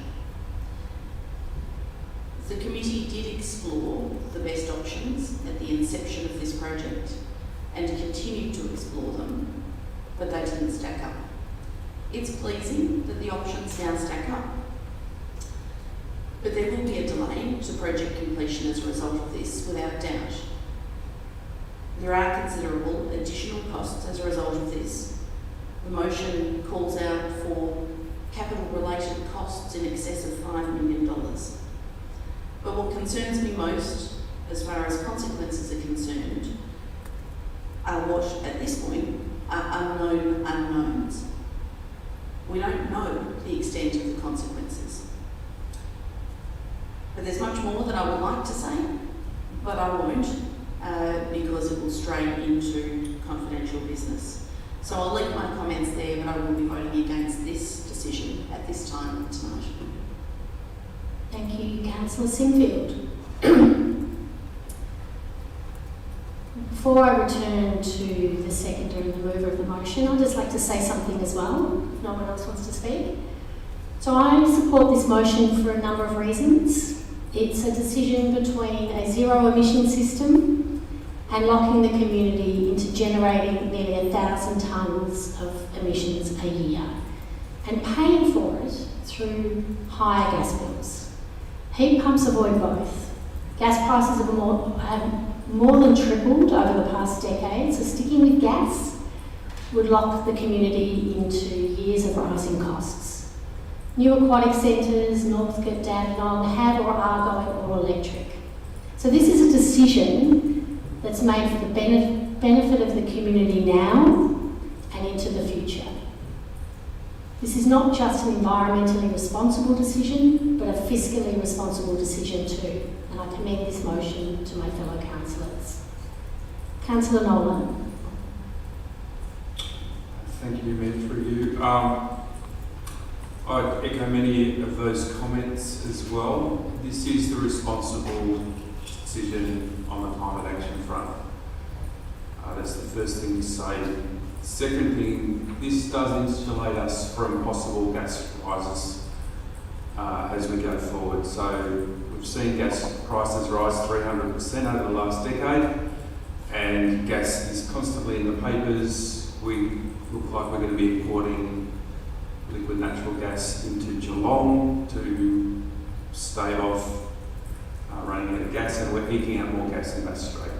The committee did explore the best options at the inception of this project and continued to explore them, but they didn't stack up. It's pleasing that the options now stack up, but there will be a delay to project completion as a result of this, without doubt. There are considerable additional costs as a result of this. The motion calls out for capital-related costs in excess of $5 million. But what concerns me most, as far as consequences are concerned, are what, at this point, unknown unknowns. We don't know the extent of the consequences. But there's much more that I would like to say, but I won't, because it will stray into confidential business. So I'll leave my comments there, but I will be voting against this decision at this time tonight. Thank you, Councillor Sinfield. Before I return to the seconder and the mover of the motion, I'd just like to say something as well, if no one else wants to speak. So I support this motion for a number of reasons. It's a decision between a zero emission system and locking the community into generating nearly 1,000 tonnes of emissions a year and paying for it through higher gas bills. Heat pumps avoid both. Gas prices have more than tripled over the past decade, so sticking with gas would lock the community into years of rising costs. New aquatic centres, Northcote, Dandenong have or are going all electric. So this is a decision that's made for the benefit of the community now and into the future. This is not just an environmentally responsible decision, but a fiscally responsible decision too. And I commend this motion to my fellow councillors. Councillor Nolan. Thank you, Mayor, through you. I'd echo many of those comments as well. This is the responsible decision on the climate action front. That's the first thing to say. Second thing, this does insulate us from possible gas rises as we go forward. So we've seen gas prices rise 300% over the last decade, and gas is constantly in the papers. We look like we're going to be importing liquid natural gas into Geelong to stave off running out of gas, and we're eking out more gas in Bass Strait.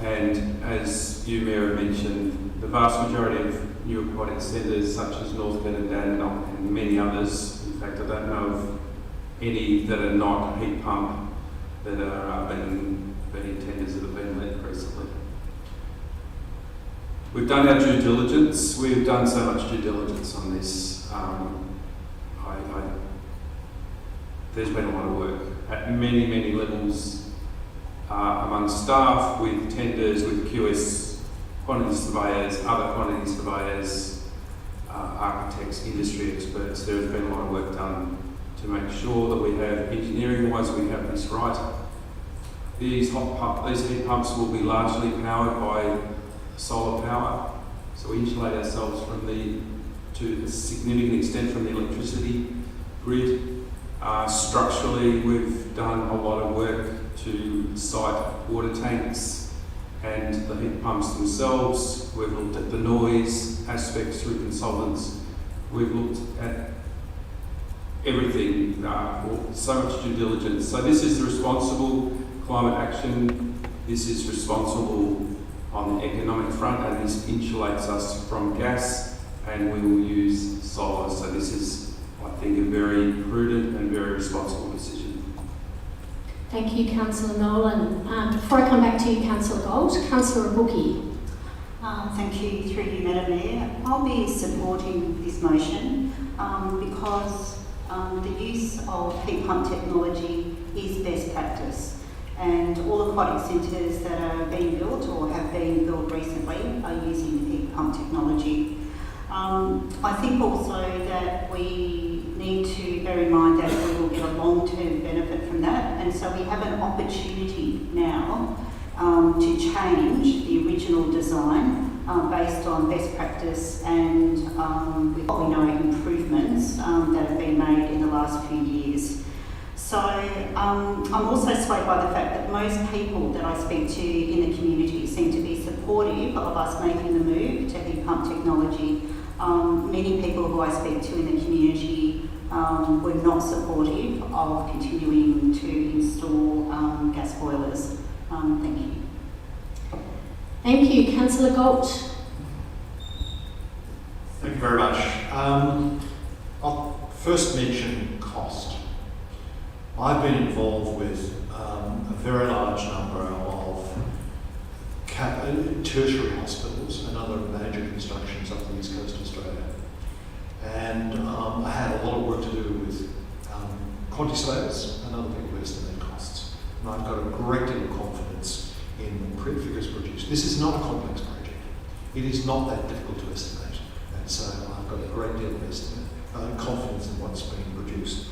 And as you, Mayor, mentioned, the vast majority of new aquatic centres such as Northcote and Dandenong and many others, in fact I don't know of any that are not heat pump that are being tenders that have been let recently. We've done our due diligence. We've done so much due diligence on this. There's been a lot of work at many, many levels among staff, with tenders, with QS quantity surveyors, other quantity surveyors, architects, industry experts. There has been a lot of work done to make sure that we have, engineering-wise, we have this right. These heat pumps will be largely powered by solar power, so we insulate ourselves to a significant extent from the electricity grid. Structurally, we've done a lot of work to site water tanks and the heat pumps themselves. We've looked at the noise aspects through consultants. We've looked at everything, so much due diligence. So this is the responsible climate action. This is responsible on the economic front, and this insulates us from gas, and we will use solar. So this is, I think, a very prudent and very responsible decision. Thank you, Councillor Nolan. Before I come back to you, Councillor Gold, Councillor Abuki. Thank you, through you, Madam Mayor. I'll be supporting this motion because the use of heat pump technology is best practice, and all aquatic centres that are being built or have been built recently are using heat pump technology. I think also that we need to bear in mind that we will get a long-term benefit from that, and so we have an opportunity now to change the original design based on best practice and with what we know improvements that have been made in the last few years. So I'm also swayed by the fact that most people that I speak to in the community seem to be supportive of us making the move to heat pump technology. Many people who I speak to in the community were not supportive of continuing to install gas boilers. Thank you. Thank you, Councillor Gold. Thank you very much. I'll first mention cost. I've been involved with a very large number of tertiary hospitals and other major constructions up the east coast of Australia. And I had a lot of work to do with quantity surveyors and other people who estimate costs. And I've got a great deal of confidence in the figures produced. This is not a complex project. It is not that difficult to estimate. And so I've got a great deal of confidence in what's being produced.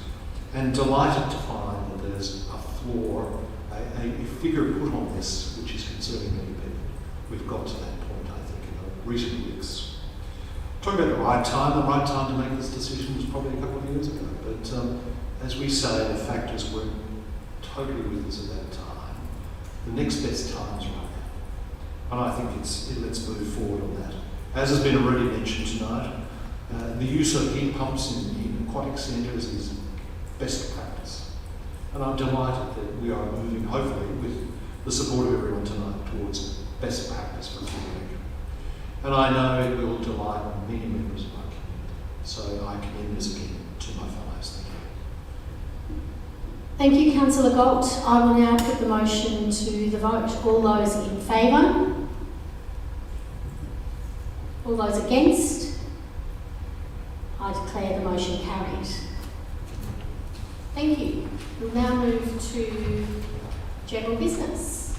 And delighted to find that there's a floor, a figure put on this which is concerning many people. We've got to that point, I think, in the recent weeks. Talking about the right time to make this decision was probably a couple of years ago. But as we say, the factors weren't totally with us at that time. The next best time is right now. And I think let's move forward on that. As has been already mentioned tonight, the use of heat pumps in aquatic centres is best practice. And I'm delighted that we are moving, hopefully, with the support of everyone tonight, towards best practice for the future. And I know it will delight many members of my community. So I commend this again to my fellows. Thank you. Thank you, Councillor Galt. I will now put the motion to the vote. All those in favour? All those against? I declare the motion carried. Thank you. We'll now move to general business.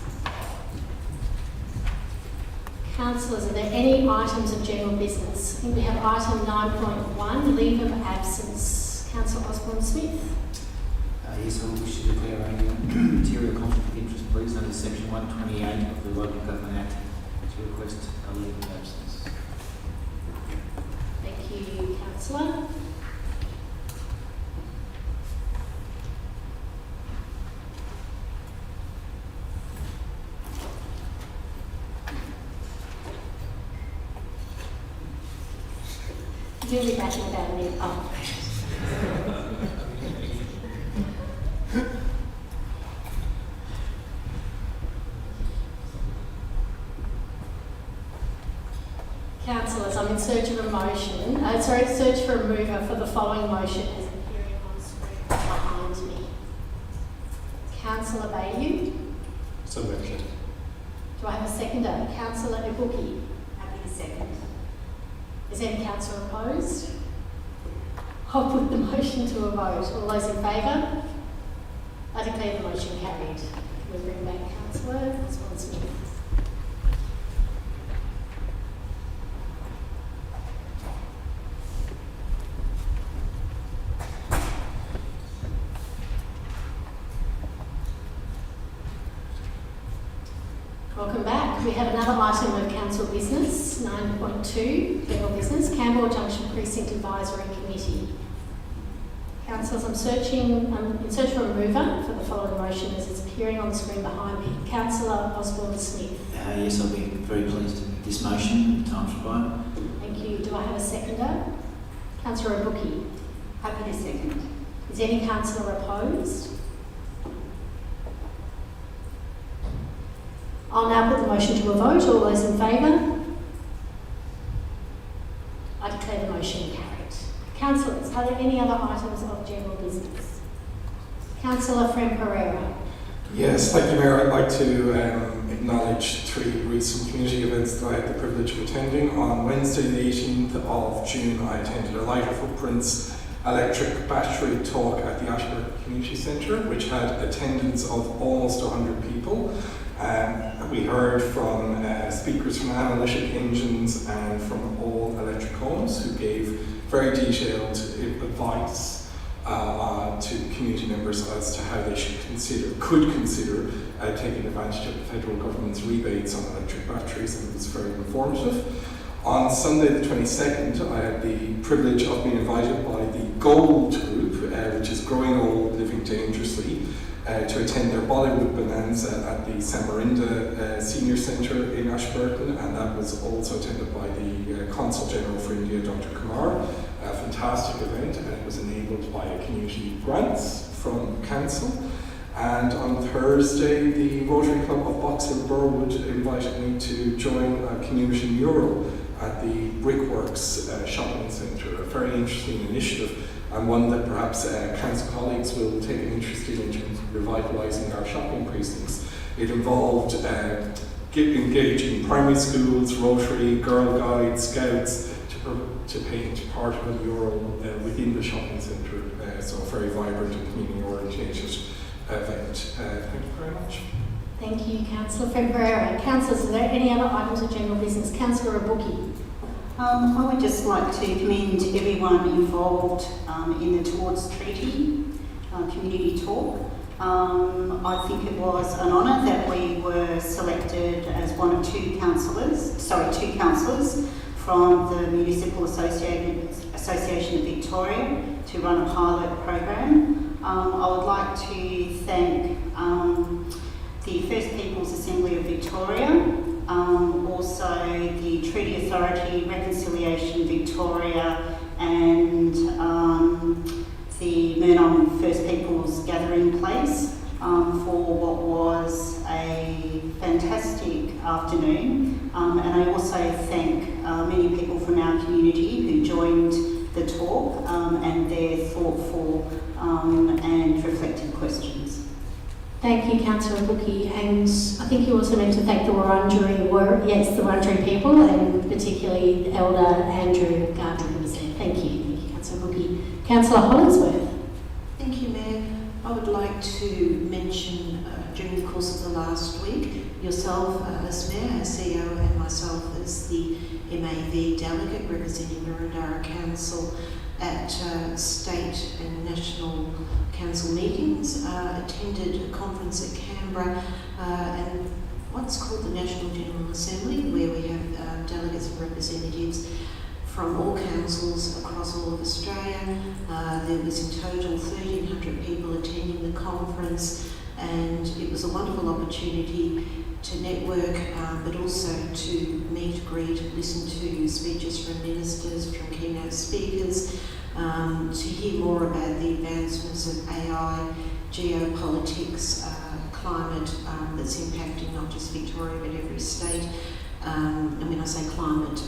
Councillors, are there any items of general business? I think we have item 9.1, leave of absence. Councillor Osborne-Smith. Yes, I wish to declare a material conflict of interest, please, under section 128 of the Local Government Act to request a leave of absence. Thank you, Councillor. You'll be back in about a minute. Oh. Councillors, I'm in search of a motion, search for a mover for the following motion as appearing on screen behind me. Councillor Bayou. So moved. Do I have a seconder? Councillor Ibuki. Happy to second. Is any councillor opposed? I'll put the motion to a vote. All those in favour? I declare the motion carried. Can we bring back Councillor Osborne-Smith? Welcome back. We have another item of council business, 9.2, general business, Camberwell Junction Precinct Advisory Committee. Councillors, I'm in search for a mover for the following motion as it's appearing on the screen behind me. Councillor Osborne-Smith. Yes, I'll be very pleased with this motion. Time's required. Thank you. Do I have a seconder? Councillor Ibuki. Happy to second. Is any councillor opposed? I'll now put the motion to a vote. All those in favour? I declare the motion carried. Councillors, are there any other items of general business? Councillor Fran Pereira. Yes, thank you, Mayor. I'd like to acknowledge 3 recent community events that I had the privilege of attending. On Wednesday, the 18th of June, I attended a Lighter Footprints electric battery talk at the Ashburton Community Centre, which had attendance of almost 100 people. We heard from speakers from Analytic Engines and from All Electric Homes, who gave very detailed advice to community members as to how they could consider taking advantage of the federal government's rebates on electric batteries, and it was very informative. On Sunday the 22nd, I had the privilege of being invited by the Gold Group, which is Growing Old, Living Dangerously, to attend their Bollywood Bonanza at the Samarinda Senior Centre in Ashburton, and that was also attended by the Consul General for India, Dr. Kumar. A fantastic event, and it was enabled by a community grants from council. And on Thursday, the Rotary Club of Boxhill Burwood invited me to join a community mural at the Brickworks Shopping Centre, a very interesting initiative, and one that perhaps council colleagues will take an interest in terms of revitalising our shopping precincts. It involved engaging primary schools, Rotary, Girl Guides, Scouts to paint part of a mural within the shopping centre. So a very vibrant and community orientated event. Thank you very much. Thank you, Councillor Ferreira. Councillors, are there any other items of general business? Councillor Abuki. I would just like to commend everyone involved in the Towards Treaty community talk. I think it was an honour that we were selected as one of two councillors from the Municipal Association of Victoria to run a pilot program. I would like to thank the First Peoples Assembly of Victoria, also the Treaty Authority, Reconciliation Victoria, and the Murnong First Peoples Gathering Place for what was a fantastic afternoon. And I also thank many people from our community who joined the talk and their thoughtful and reflective questions. Thank you, Councillor Abuki, and I think you also need to thank the Wurundjeri people, and particularly Elder Andrew Gardner who was there. Thank you, Councillor Abuki. Councillor Hollingsworth. Thank you, Mayor. I would like to mention during the course of the last week, yourself as Mayor, as CEO, and myself as the MAV delegate representing Murundara Council at state and national council meetings, attended a conference at Canberra and what's called the National General Assembly, where we have delegates and representatives from all councils across all of Australia. There was in total 1,300 people attending the conference, and it was a wonderful opportunity to network, but also to meet, greet, listen to speeches from ministers, from keynote speakers, to hear more about the advancements of AI, geopolitics, climate that's impacting not just Victoria but every state. And when I say climate,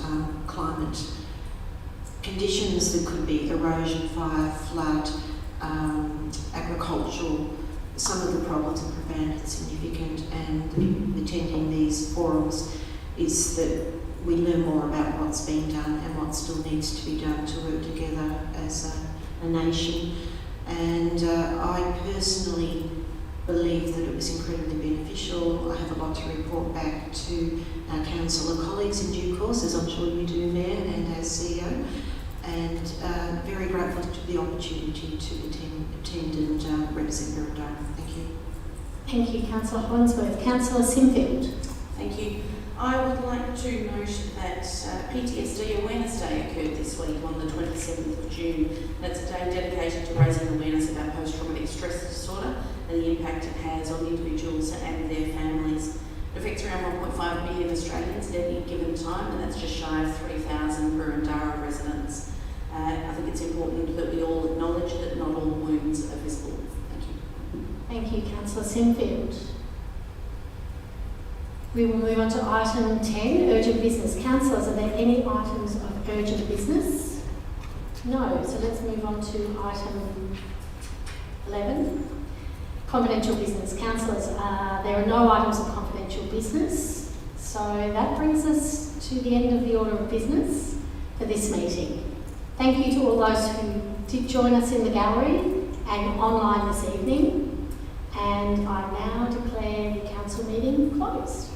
climate conditions that could be erosion, fire, flood, agricultural. Some of the problems are profound and significant, and attending these forums is that we learn more about what's being done and what still needs to be done to work together as a nation. And I personally believe that it was incredibly beneficial. I have a lot to report back to our councillor colleagues in due course, as I'm sure you do, Mayor, and as CEO, and very grateful to the opportunity to attend and represent Murundara. Thank you. Thank you, Councillor Hollingsworth. Councillor Sinfield. Thank you. I would like to note that PTSD Awareness Day occurred this week on the 27th of June. That's a day dedicated to raising awareness about post-traumatic stress disorder and the impact it has on individuals and their families. It affects around 1.5 million Australians at any given time, and that's just shy of 3,000 Murundara residents. I think it's important that we all acknowledge that not all wounds are visible. Thank you. Thank you, Councillor Sinfield. We will move on to item 10, urgent business. Councillors, are there any items of urgent business? No, so let's move on to item 11, confidential business. Councillors, there are no items of confidential business, so that brings us to the end of the order of business for this meeting. Thank you to all those who did join us in the gallery and online this evening, and I now declare the council meeting closed.